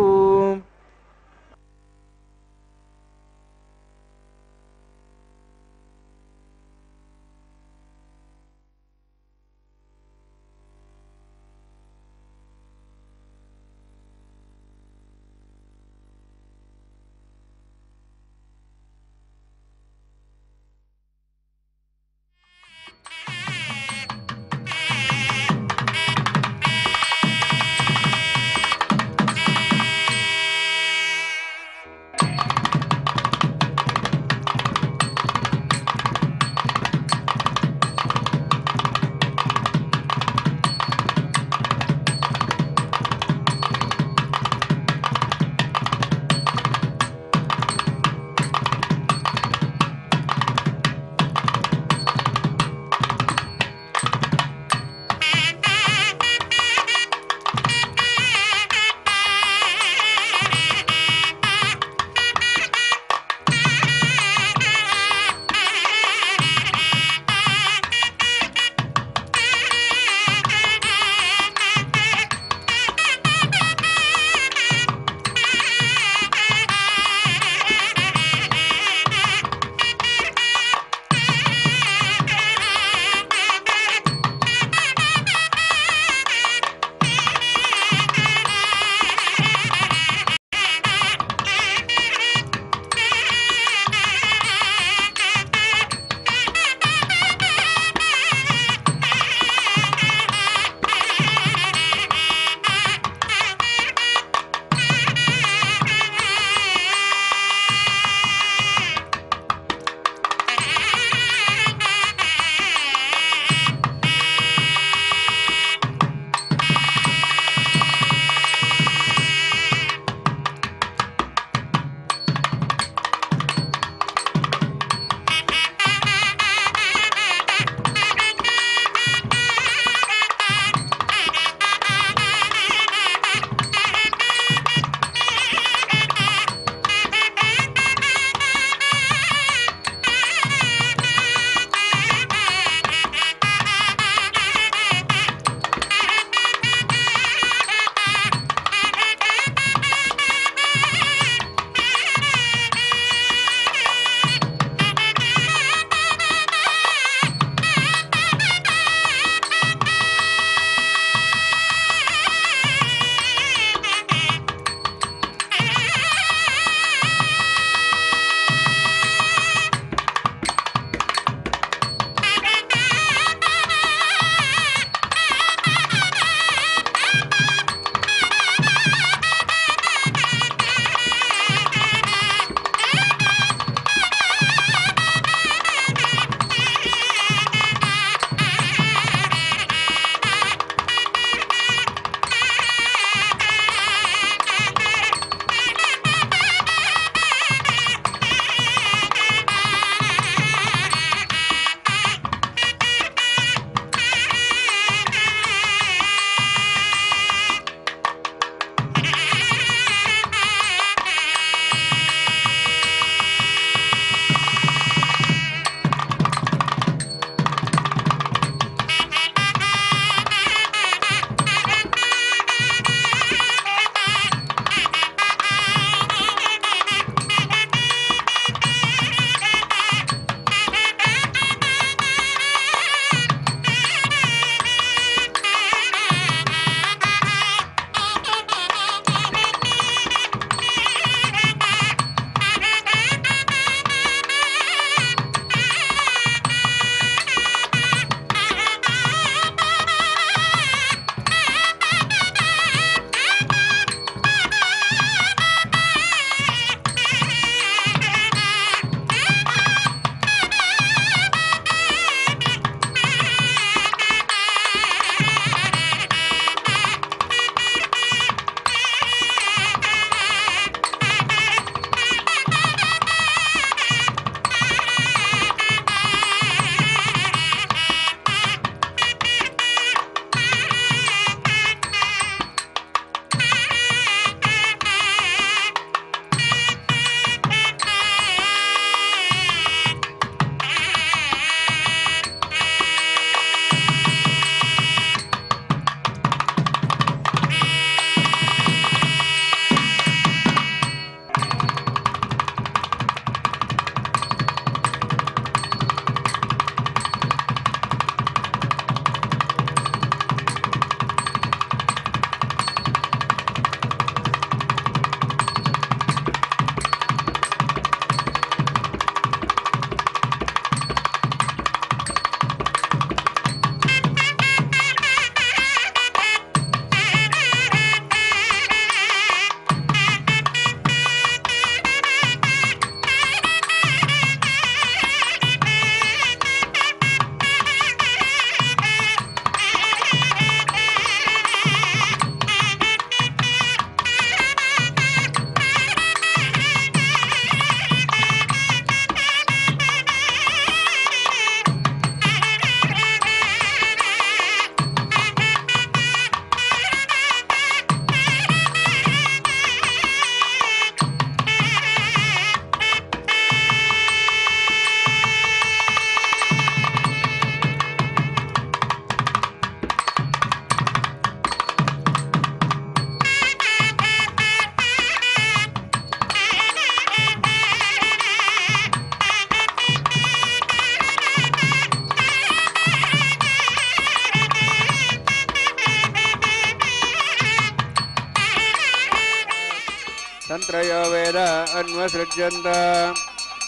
तन्त्रयो वेद अन्वसृज्यन्त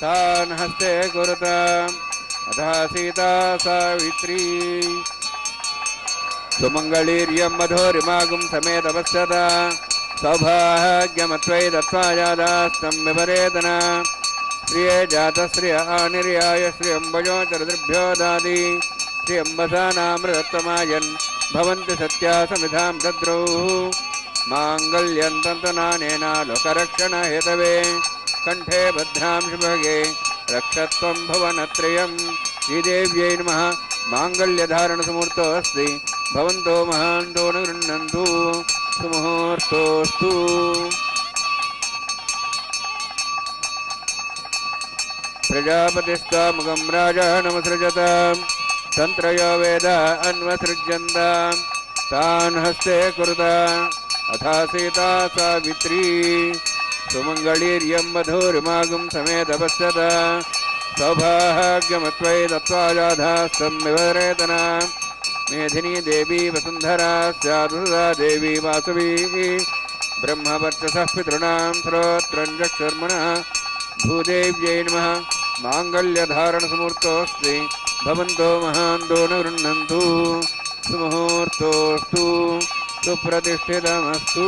तान् हस्ते कुरुत अतः सीता सावित्री सुमङ्गलीर्यं मधुरिमागुं समेतपश्यत सौभाग्यमत्वै दत्त्वा जादास्तं विपरेतन श्रिये जातश्रिय आनिर्याय श्रियम्बयोचरदृभ्यो दादि श्रियम्बसानामृतत्वमायन् भवन्ति सत्या समिधां दद्रौ माङ्गल्यं तन्तनानेन लोकरक्षणहेतवे कण्ठे भद्रां शुभगे रक्षत्वं भुवनत्रयं श्रीदेव्यै नमः माङ्गल्यधारणसमुहूर्तोऽस्ति भवन्तो महान्तो न गृह्णन्तु सुमुहूर्तोऽस्तु प्रजापतिस्त्वामुखं राजानमसृजत तन्त्रयो वेद अन्वसृज्यन्त तान् हस्ते कुरुत अथा सीता सावित्री सुमङ्गलीर्यं मधुरिमागुं समेतपश्यत सौभाग्यमत्वै दत्त्वा जाधास्तं विवरेतन मेधिनी देवी वसुन्धरा स्यादुदा देवी वासवी ब्रह्मवर्चसः पितॄणां श्रोत्रं चक्षुर्मनः भूदेव्यै नमः माङ्गल्यधारणसमुहूर्तोऽस्ति भवन्तो महान्तो न गृह्णन्तु सुमुहूर्तोऽस्तु सुप्रतिष्ठितमस्तु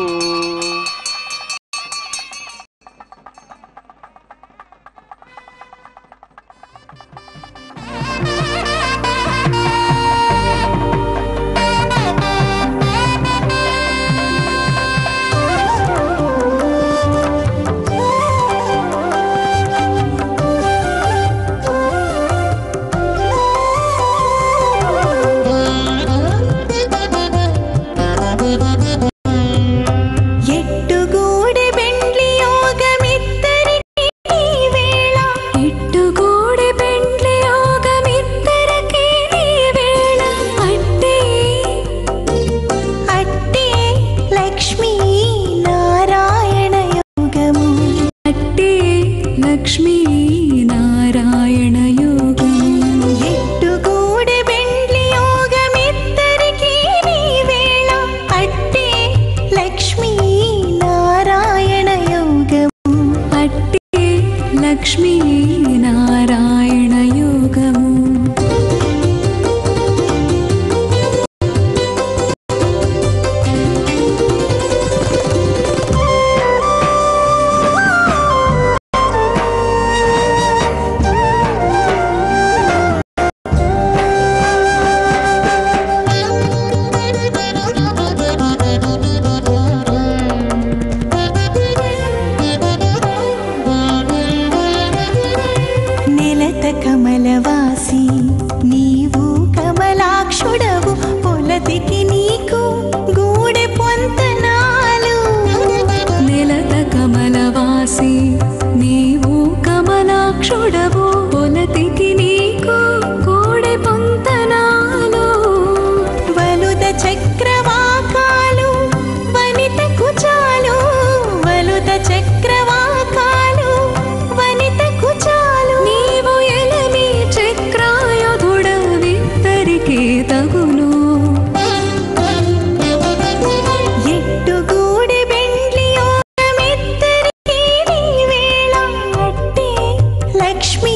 లక్ష్మి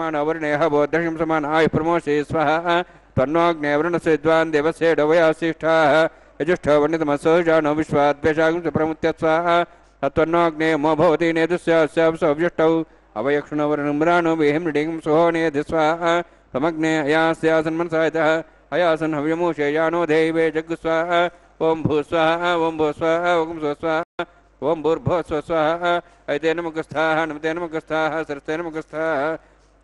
समानवर्णेह बोद्धं समान आय प्रमोषे स्वाहा तन्नोऽग्ने वरुणस्य विद्वान् देवस्य डवयासिष्ठाः यजुष्ठो वर्णितमसो जानो विश्वाद्वेषागं च प्रमुत्य स्वाहा तत्त्वन्नोऽग्ने मो भवति नेदुस्य सव्युष्टौ अवयक्षुणवर्णम्राणो विहिमृडिं सुहोनेधि स्वाहा समग्ने अयास्यासन्मनसायतः अयासन् हव्यमूषे यानो देवे जग्गुस्वाहा ओं भूस्वाहा ओं भूस्वाहा ओं स्वस्वाहा ओं भूर्भुवः स्वाहा ऐतेन मुखस्थाः नमतेन मुखस्थाः सरस्तेन मुखस्थाः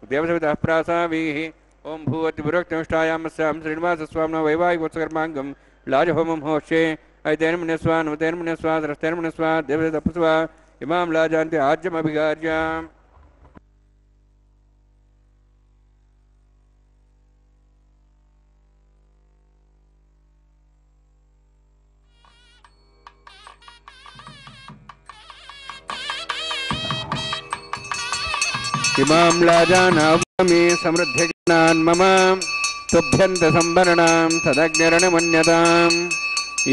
देवसवितः प्रासावीः ओं भूवतिपुरोक्तमिष्टायामस्यां श्रीनिवासस्वामिनो वैवाहिकोत्सकर्माङ्गं लाजहोमं होष्ये ऐतेन मुनिस्वा नमतेन मुनिस्वा सरस्तेन मुनिस्वा देवसवितः इमां लाजान्ति आज्यमभिगार्याम् इमां लाजानावमि समृद्धिज्ञान् मम तुभ्यन्तसंवरणां तदग्निरणमन्यतां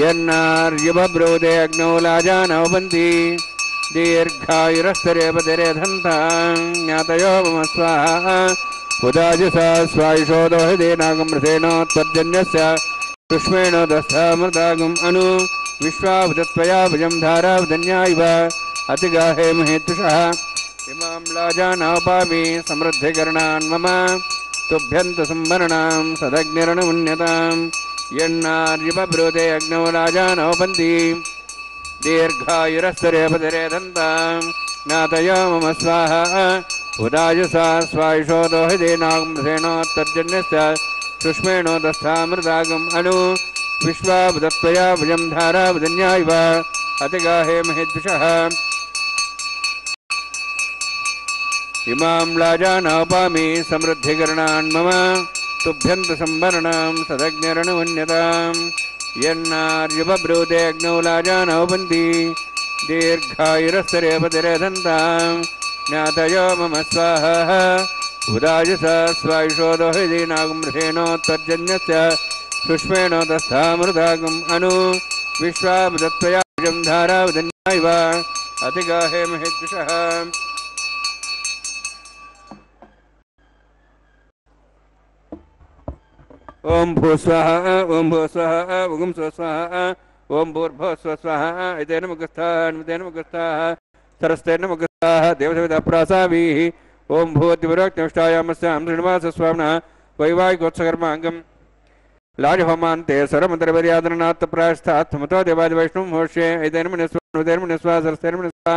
यन्नार्युबब्रूदे अग्नौ लाजानवन्ति दीर्घायुरस्तरेपतिरेधन्तां ज्ञातयो मम स्वाहा उदाजुषा स्वायुषोदो हृदेनागमृतेनोत्पद्यन्यस्य पुष्पेण दस्थामृतागम् अनु विश्वाभुतत्वया भुजं धारावधन्या इव अतिगाहे महेतुषः इमां लाजानापामि समृद्धिकरणान् मम तुभ्यन्तसंवरणां सदग्निरणमुन्यतां यन्नार्युबब्रूते अग्नौ लाजानवपन्ति दीर्घायुरस्तरेपतिरेधन्तां ज्ञातयो मम स्वाहा उदायुषा स्वायुषोदो हृदेनागमृतेनोत्तर्जन्यस्य सुष्मेणो दस्थामृतागम् अनु विश्वाभुतत्वया भुजं धारावधन्या इव अतिगाहे महेद्विषः इमां लाजानापामि समृद्धिकरणान् मम तुभ्यन्तसंवरणां सदग्निरणमुन्यतां यन्नार्युबब्रूते अग्नौ लाजानवपन्ति दीर्घायुरस्तरेपतिरेधन्तां ज्ञातयो मम स्वाहा उदायुषा स्वायुषोदो हृदेनागमृतेनोत्तर्जन्यस्य सुष्मेणो दस्थामृतागम् अनु विश्वाभुतत्वया भुजं धारावधन्या इव अतिगाहे महेद्विषः ओं भूस्वाहा ओं भूस्वाहा ओं स्वस्वाहा ओं भूर्भुवस्वाहा ऐतेन मुखस्थाः नमतेन मुखस्थाः सरस्तेन मुखस्थाः देवसवितः प्रासावीः ओं भूवतिपुरोक्तमिष्टायामस्यां श्रीनिवासस्वामिनः वैवाहिकोत्सकर्माङ्गं लाजहोमान्ते सर्वमन्त्रपर्यादरणात् प्रायश्चात्मतो देवादिवैष्णवं होष्ये ऐतेन मुनिस्वा नमतेन मुनिस्वा सरस्तेन मुनिस्वा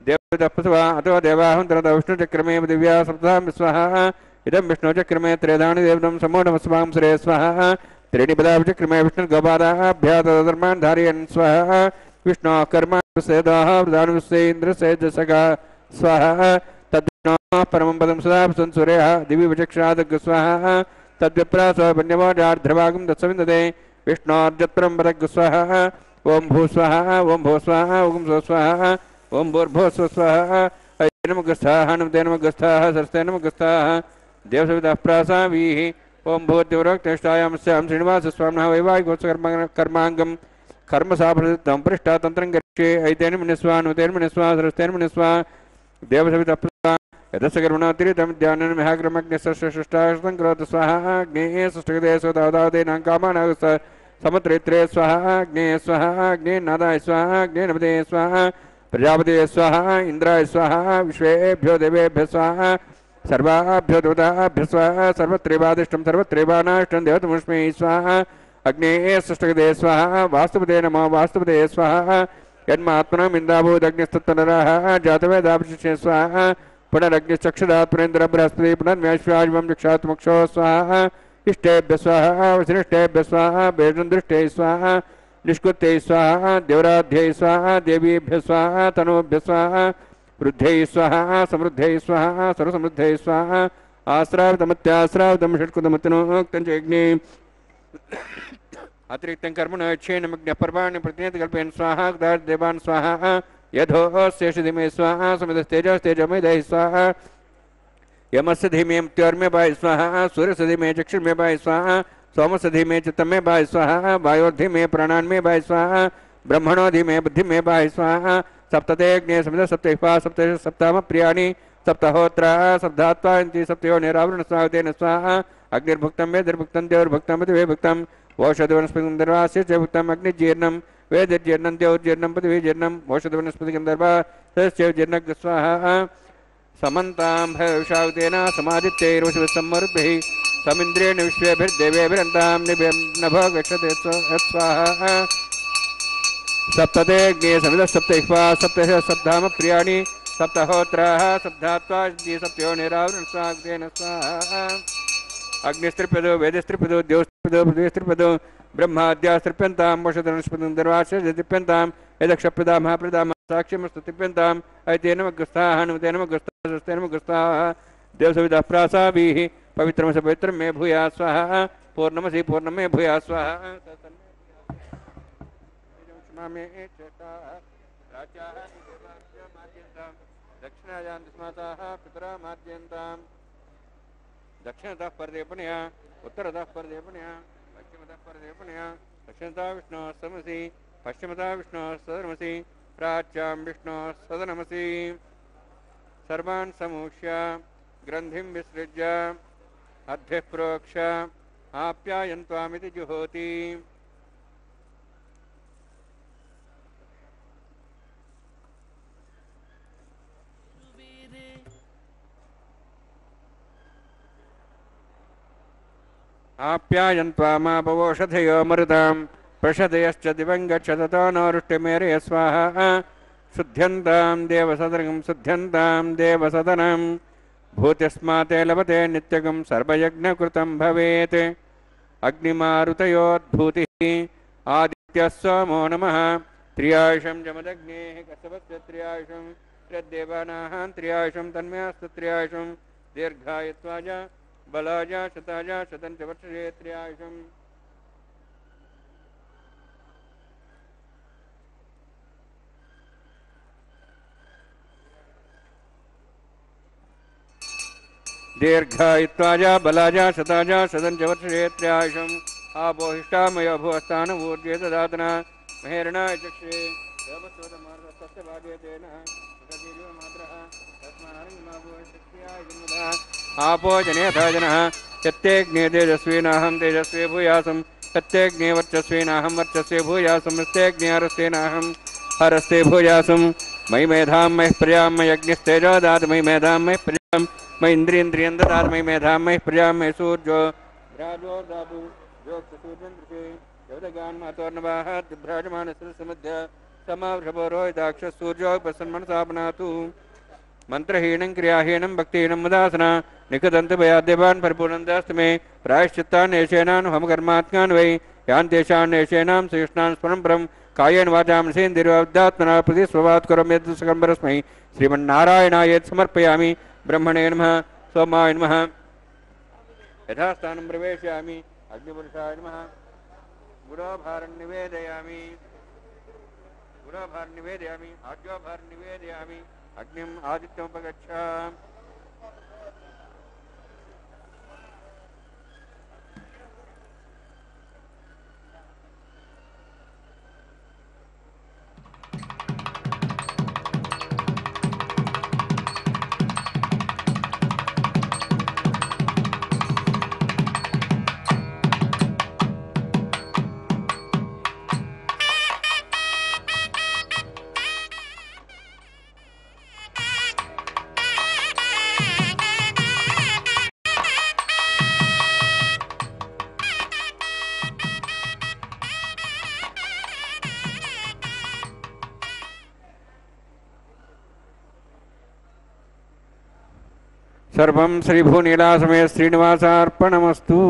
देवसवितः प्रसवा अतो देवाहं विष्णुचक्रमे दिव्या सप्तां स्वाहा इदं विष्णुचक्रमे त्रेधानि देवतं समूढमस्वां श्रे स्वाहा त्रीणि पदाभिचक्रमे विष्णुर्गोपादाभ्या तदधर्मान् धारयन् स्वाहा विष्णोः कर्मानुसेदाः प्रधानविश्वेन्द्रसेजसगा स्वाहा तद्विष्णोः परमं पदं सदा संसूर्यः दिवि विचक्षादग् स्वाहा तद्विप्रासवन्यवाजार्ध्रभागं दत्सविन्दते विष्णोर्जत्परं पदग् स्वाहा ओं भूस्वाहा ओं भूस्वाहा ओं स्वस्वाहा ओं भूर्भुवस्वाहा ऐतेन मुखस्थाः नमतेन मुखस्थाः सरस्तेन मुखस्थाः देवसवितः प्रासावीः ओं भूवतिपुरोक्तमिष्टायामस्यां श्रीनिवासस्वामिनः वैवाहिकोत्सकर्माङ्गं कर्मसाफलसिद्धं पृष्ठा तन्त्रं करिष्ये ऐतेन मुनिस्वा नमतेन मुनिस्वा सरस्तेन मुनिस्वा देवसवितः प्रसा यदस्य कर्मणातिरितं ध्यानं महाग्रमग्निष्टाशतं करोतु स्वाहा अग्नेः षष्ठगते स्वतावतावतेनां कामानां समत्रित्रे स्वाहा अग्ने स्वाहा अग्ने नादाय स्वाहा अग्ने नमते स्वाहा प्रजापते स्वाहा इंद्राय स्वाहा विश्वेभ्यो देवेभ्यो स्वाहा सर्वाभ्यो देवताभ्यो स्वाहा सर्वत्रैवादिष्टं सर्वत्रैवानाष्टं देवतमुष्मे स्वाहा अग्नेः षष्ठगते स्वाहा वास्तुपते नमो वास्तुपते स्वाहा यन्मात्मनम् इन्द्राभूदग्निस्तत्तनरः जातवेदाभिषिचे स्वाहा पुनरग्निश्चक्षुरात् पुरेन्द्र बृहस्पति पुनर्व्याश्वाजिवं दक्षात्मक्षो स्वाहा इष्टेभ्य स्वाहा वसिष्ठेभ्य स्वाहा वेदुन्दृष्टे स्वाहा निष्कुत्यै स्वाहा देवराध्यै स्वाहा देवीभ्य स्वाहा तनूभ्य स्वाहा वृद्ध्यै स्वाहा समृद्ध्यै स्वाहा सर्वसमृद्ध्यै स्वाहा आश्रावितमत्याश्रावितं षट्कुतमतिनोक्तं च यज्ञे अतिरिक्तं कर्मण क्षेणमग्न्यः पर्वाणि प्रतिनिधिकल्पयन् स्वाहा देवान् स्वाहा यथोऽस्येषधिमे स्वाहा समितस्तेजस्तेजमेधैः स्वाहा यमस्य धीमे मृत्योर्मे भाय स्वाहा सूर्यस्य धीमे चक्षुर्मे भाय स्वाहा सोमस्य धीमे चित्तमे भाय स्वाहा वायोर्धीमे प्राणान्मे भाय स्वाहा ब्रह्मणो धीमे बुद्धिमे भाय स्वाहा सप्तते अग्ने समित सप्तैः सप्त सप्ताम प्रियाणि सप्तहोत्राः सप्तात्वान्ति सप्तयोनिरावृण स्वाहा स्वाहा अग्निर्भुक्तं वेदिर्भुक्तं देवर्भुक्तं पृथिवी भुक्तं ओषधवनस्पतिं दर्वास्य च भुक्तं अग्निजीर्णं वेदिर्जीर्णं देवजीर्णं पृथिवीजीर्णं ओषधवनस्पतिं दर्वा तस्य जीर्णं स्वाहा समन्तां भविषावतेन समादित्यैर्वशुसम्मरुद्भिः समिन्द्रेण विश्वेभिर्देवेभिरन्तां नभो गच्छते स्वाहा सप्तते अग्ने समितः सप्तैह्वा सप्तश सप्ताम प्रियाणि सप्तहोत्राः सप्तात्वा सप्तयोनिरावृण स्वाहा स्वाहा अग्निस्त्रिपदो वेदस्त्रिपदो द्योस्त्रिपदो पृथ्वीस्त्रिपदो ब्रह्माद्यास्त्रिप्यन्तां वशतनस्पतिं दर्वाश्यप्यन्तां यदक्षप्रदा महाप्रदा साक्ष्यमस्तु तिप्यन्ताम् ऐतेनमग्रस्ताः हनुमतेनमग्रस्ताः देवसविदः प्रासाभिः पवित्रमस पवित्रं मे भूया स्वाहा पूर्णमसि पूर्णं मे भूया स्वाहा दक्षिणायान्तिस्माताः पितरा माद्यन्तां दक्षिणतः परदेपनया उत्तरतः परदेपनया पश्चिमतः परदेपनया दक्षिणतः विष्णोः समसि पश्चिमतः विष्णोः सदनमसि प्राच्यां विष्णोः सदनमसि सर्वान् समूह्य ग्रन्थिं विसृज्य अद्भिः प्रोक्ष आप्यायन्त्वामिति जुहोति आप्यायन्त्वामापवोषधयो मरुतां प्रषदयश्च दिवं गच्छततो नोरुष्टिमेरे स्वाहा शुद्ध्यन्तां देवसदनं शुद्ध्यन्तां देवसदनं भूतिस्माते लभते नित्यगं सर्वयज्ञकृतं भवेत् अग्निमारुतयोद्भूतिः आदित्यः सोमो नमः त्रियायुषं जमदग्नेः कसवस्य त्रियायुषं त्र्यद्देवानाः त्रियायुषं तन्मयास्तु त्रियायुषं दीर्घायुत्वाज बलाज शताज शतं च वर्षे त्रियायुषम् दीर्घायुत्वाज बलाज शताज शतं च वर्षे त्रियायुषम् आपोहिष्टामयो भुवस्तानूर्जे ददातना महेरणा चक्षे देवस्वतमार्गस्य भाग्यतेन आपो जनेथा जनः यत्तेऽग्ने तेजस्विनाहं तेजस्वी भूयासं यत्तेऽग्ने वर्चस्विनाहं वर्चस्वी भूयासं यत्तेऽग्ने हरस्तेनाहं हरस्ते भूयासं मयि मेधां मयि प्रजां मयि अग्निस्तेजो ददातु मयि मेधां मयि प्रजां मयि इन्द्रियेन्द्रियं ददातु मयि मेधां मयि प्रजां मयि सूर्यो भ्राजो ददातु योक्सूर्यन्द्रिये देवदगान् मातोर्नवाः दिभ्राजमानस्य समाभ्रभो रोहिताक्षः सूर्यो प्रसन्मनसापनातु मंत्रहीनं क्रियाहीनं भक्तिहीनं मदासना निकदन्त भयाद्यवान् परिपूर्णन्दास्तु मे प्रायश्चित्तान् एषेनानुहं कर्मात्मान् वै यान्तेषान् एषेनां श्रेष्ठान् स्मरं परं कायेन वाचा मनसेन्द्रियोऽध्यात्मना प्रतिस्वभावात् करोमि यत् सकम्बरस्मै श्रीमन्नारायणाय समर्पयामि ब्रह्मणे नमः सोमाय नमः यथास्थानं प्रवेशयामि अग्निपुरुषाय नमः गुरोभारं निवेदयामि आज्योभारं निवेदयामि अग्निम् आदित्यमुपगच्छ सर्वं श्रीभूनीलासमेत श्रीनिवासार्पणमस्तु।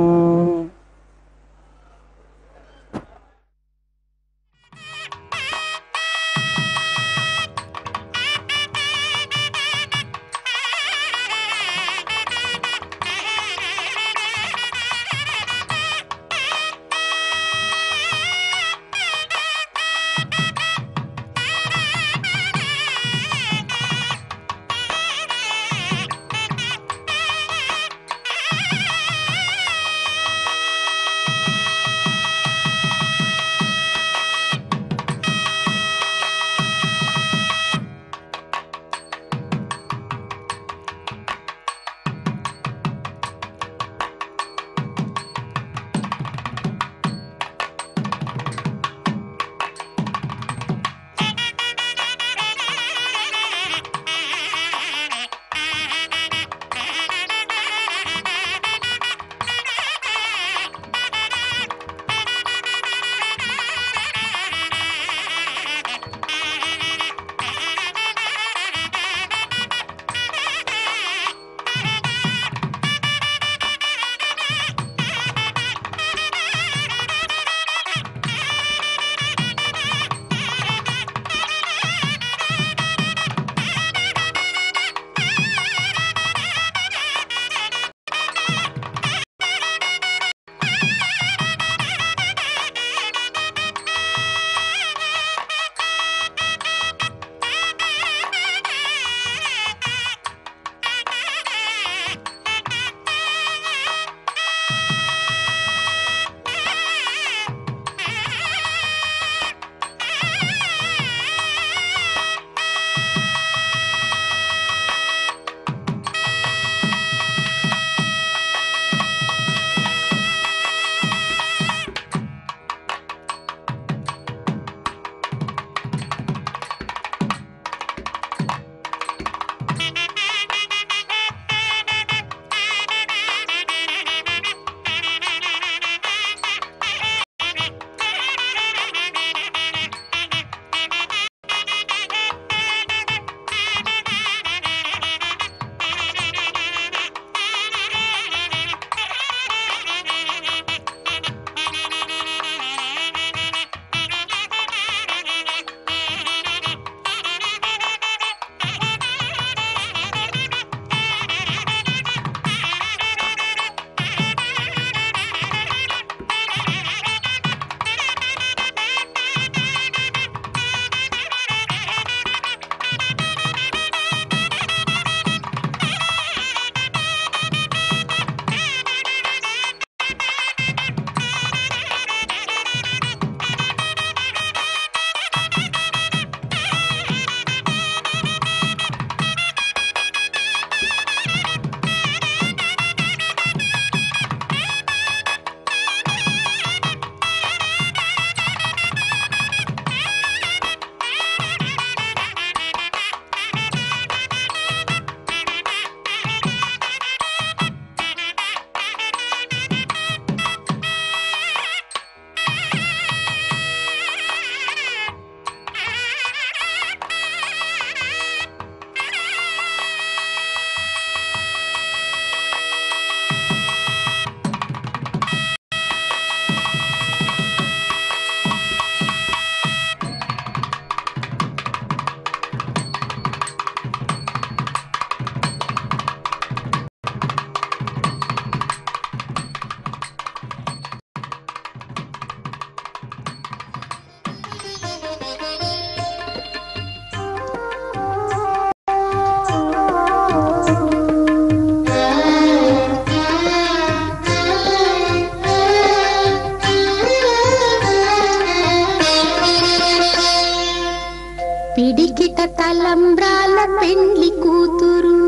పిడికిట తలంబ్రాల పెండ్లి కూతురు,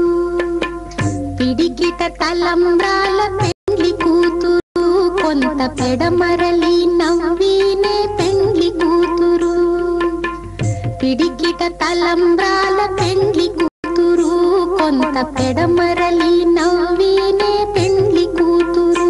పిడికిట తలంబ్రాల పెండ్లి కూతురు, కొంత పెడమరలి నవ్వినే పెండ్లి కూతురు. పిడికిట తలంబ్రాల పెండ్లి కూతురు, కొంత పెడమరలి నవ్వినే పెండ్లి కూతురు.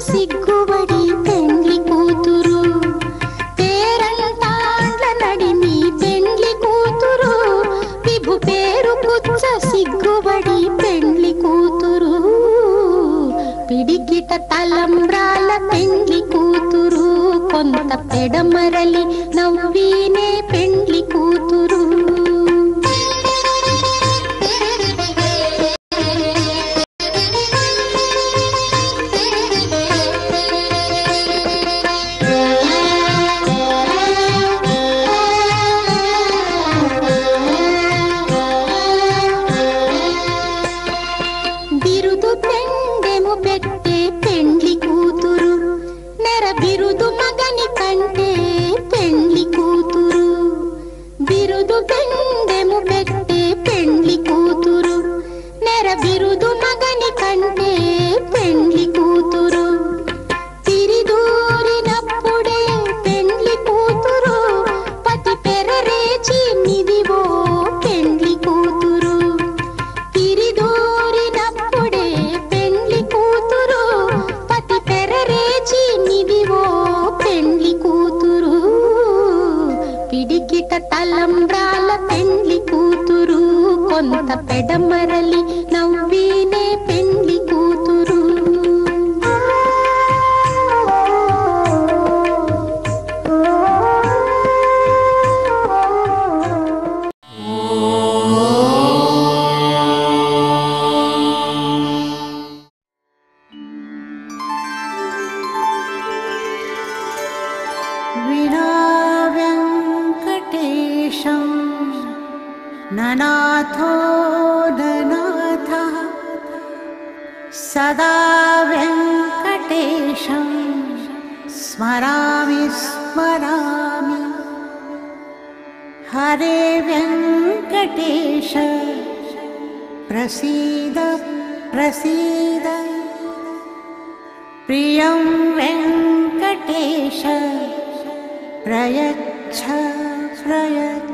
సిగ్గుబడి పెండ్లి కూతురు, పేరంటాండ్ల నడిమి పెండ్లి కూతురు, విభు పేరు పుచ్చ సిగ్గుబడి పెండ్లి కూతురు. పిడికిట తలంబ్రాల పెండ్లి కూతురు, కొంత పెడమరలి నవ్వినే పెండ్లి కూతురు. తలంబ్రాల పెండ్లి కూతురు, కొంత పెడమరలి నవ్వినే పెండ్లి కూతురు. ननाथो ननाथः सदा वेङ्कटेशं स्मरामि स्मरामि. हरे वेङ्कटेश प्रसीद प्रसीद. प्रियं वेङ्कटेश प्रयच्छ प्रयच्छ.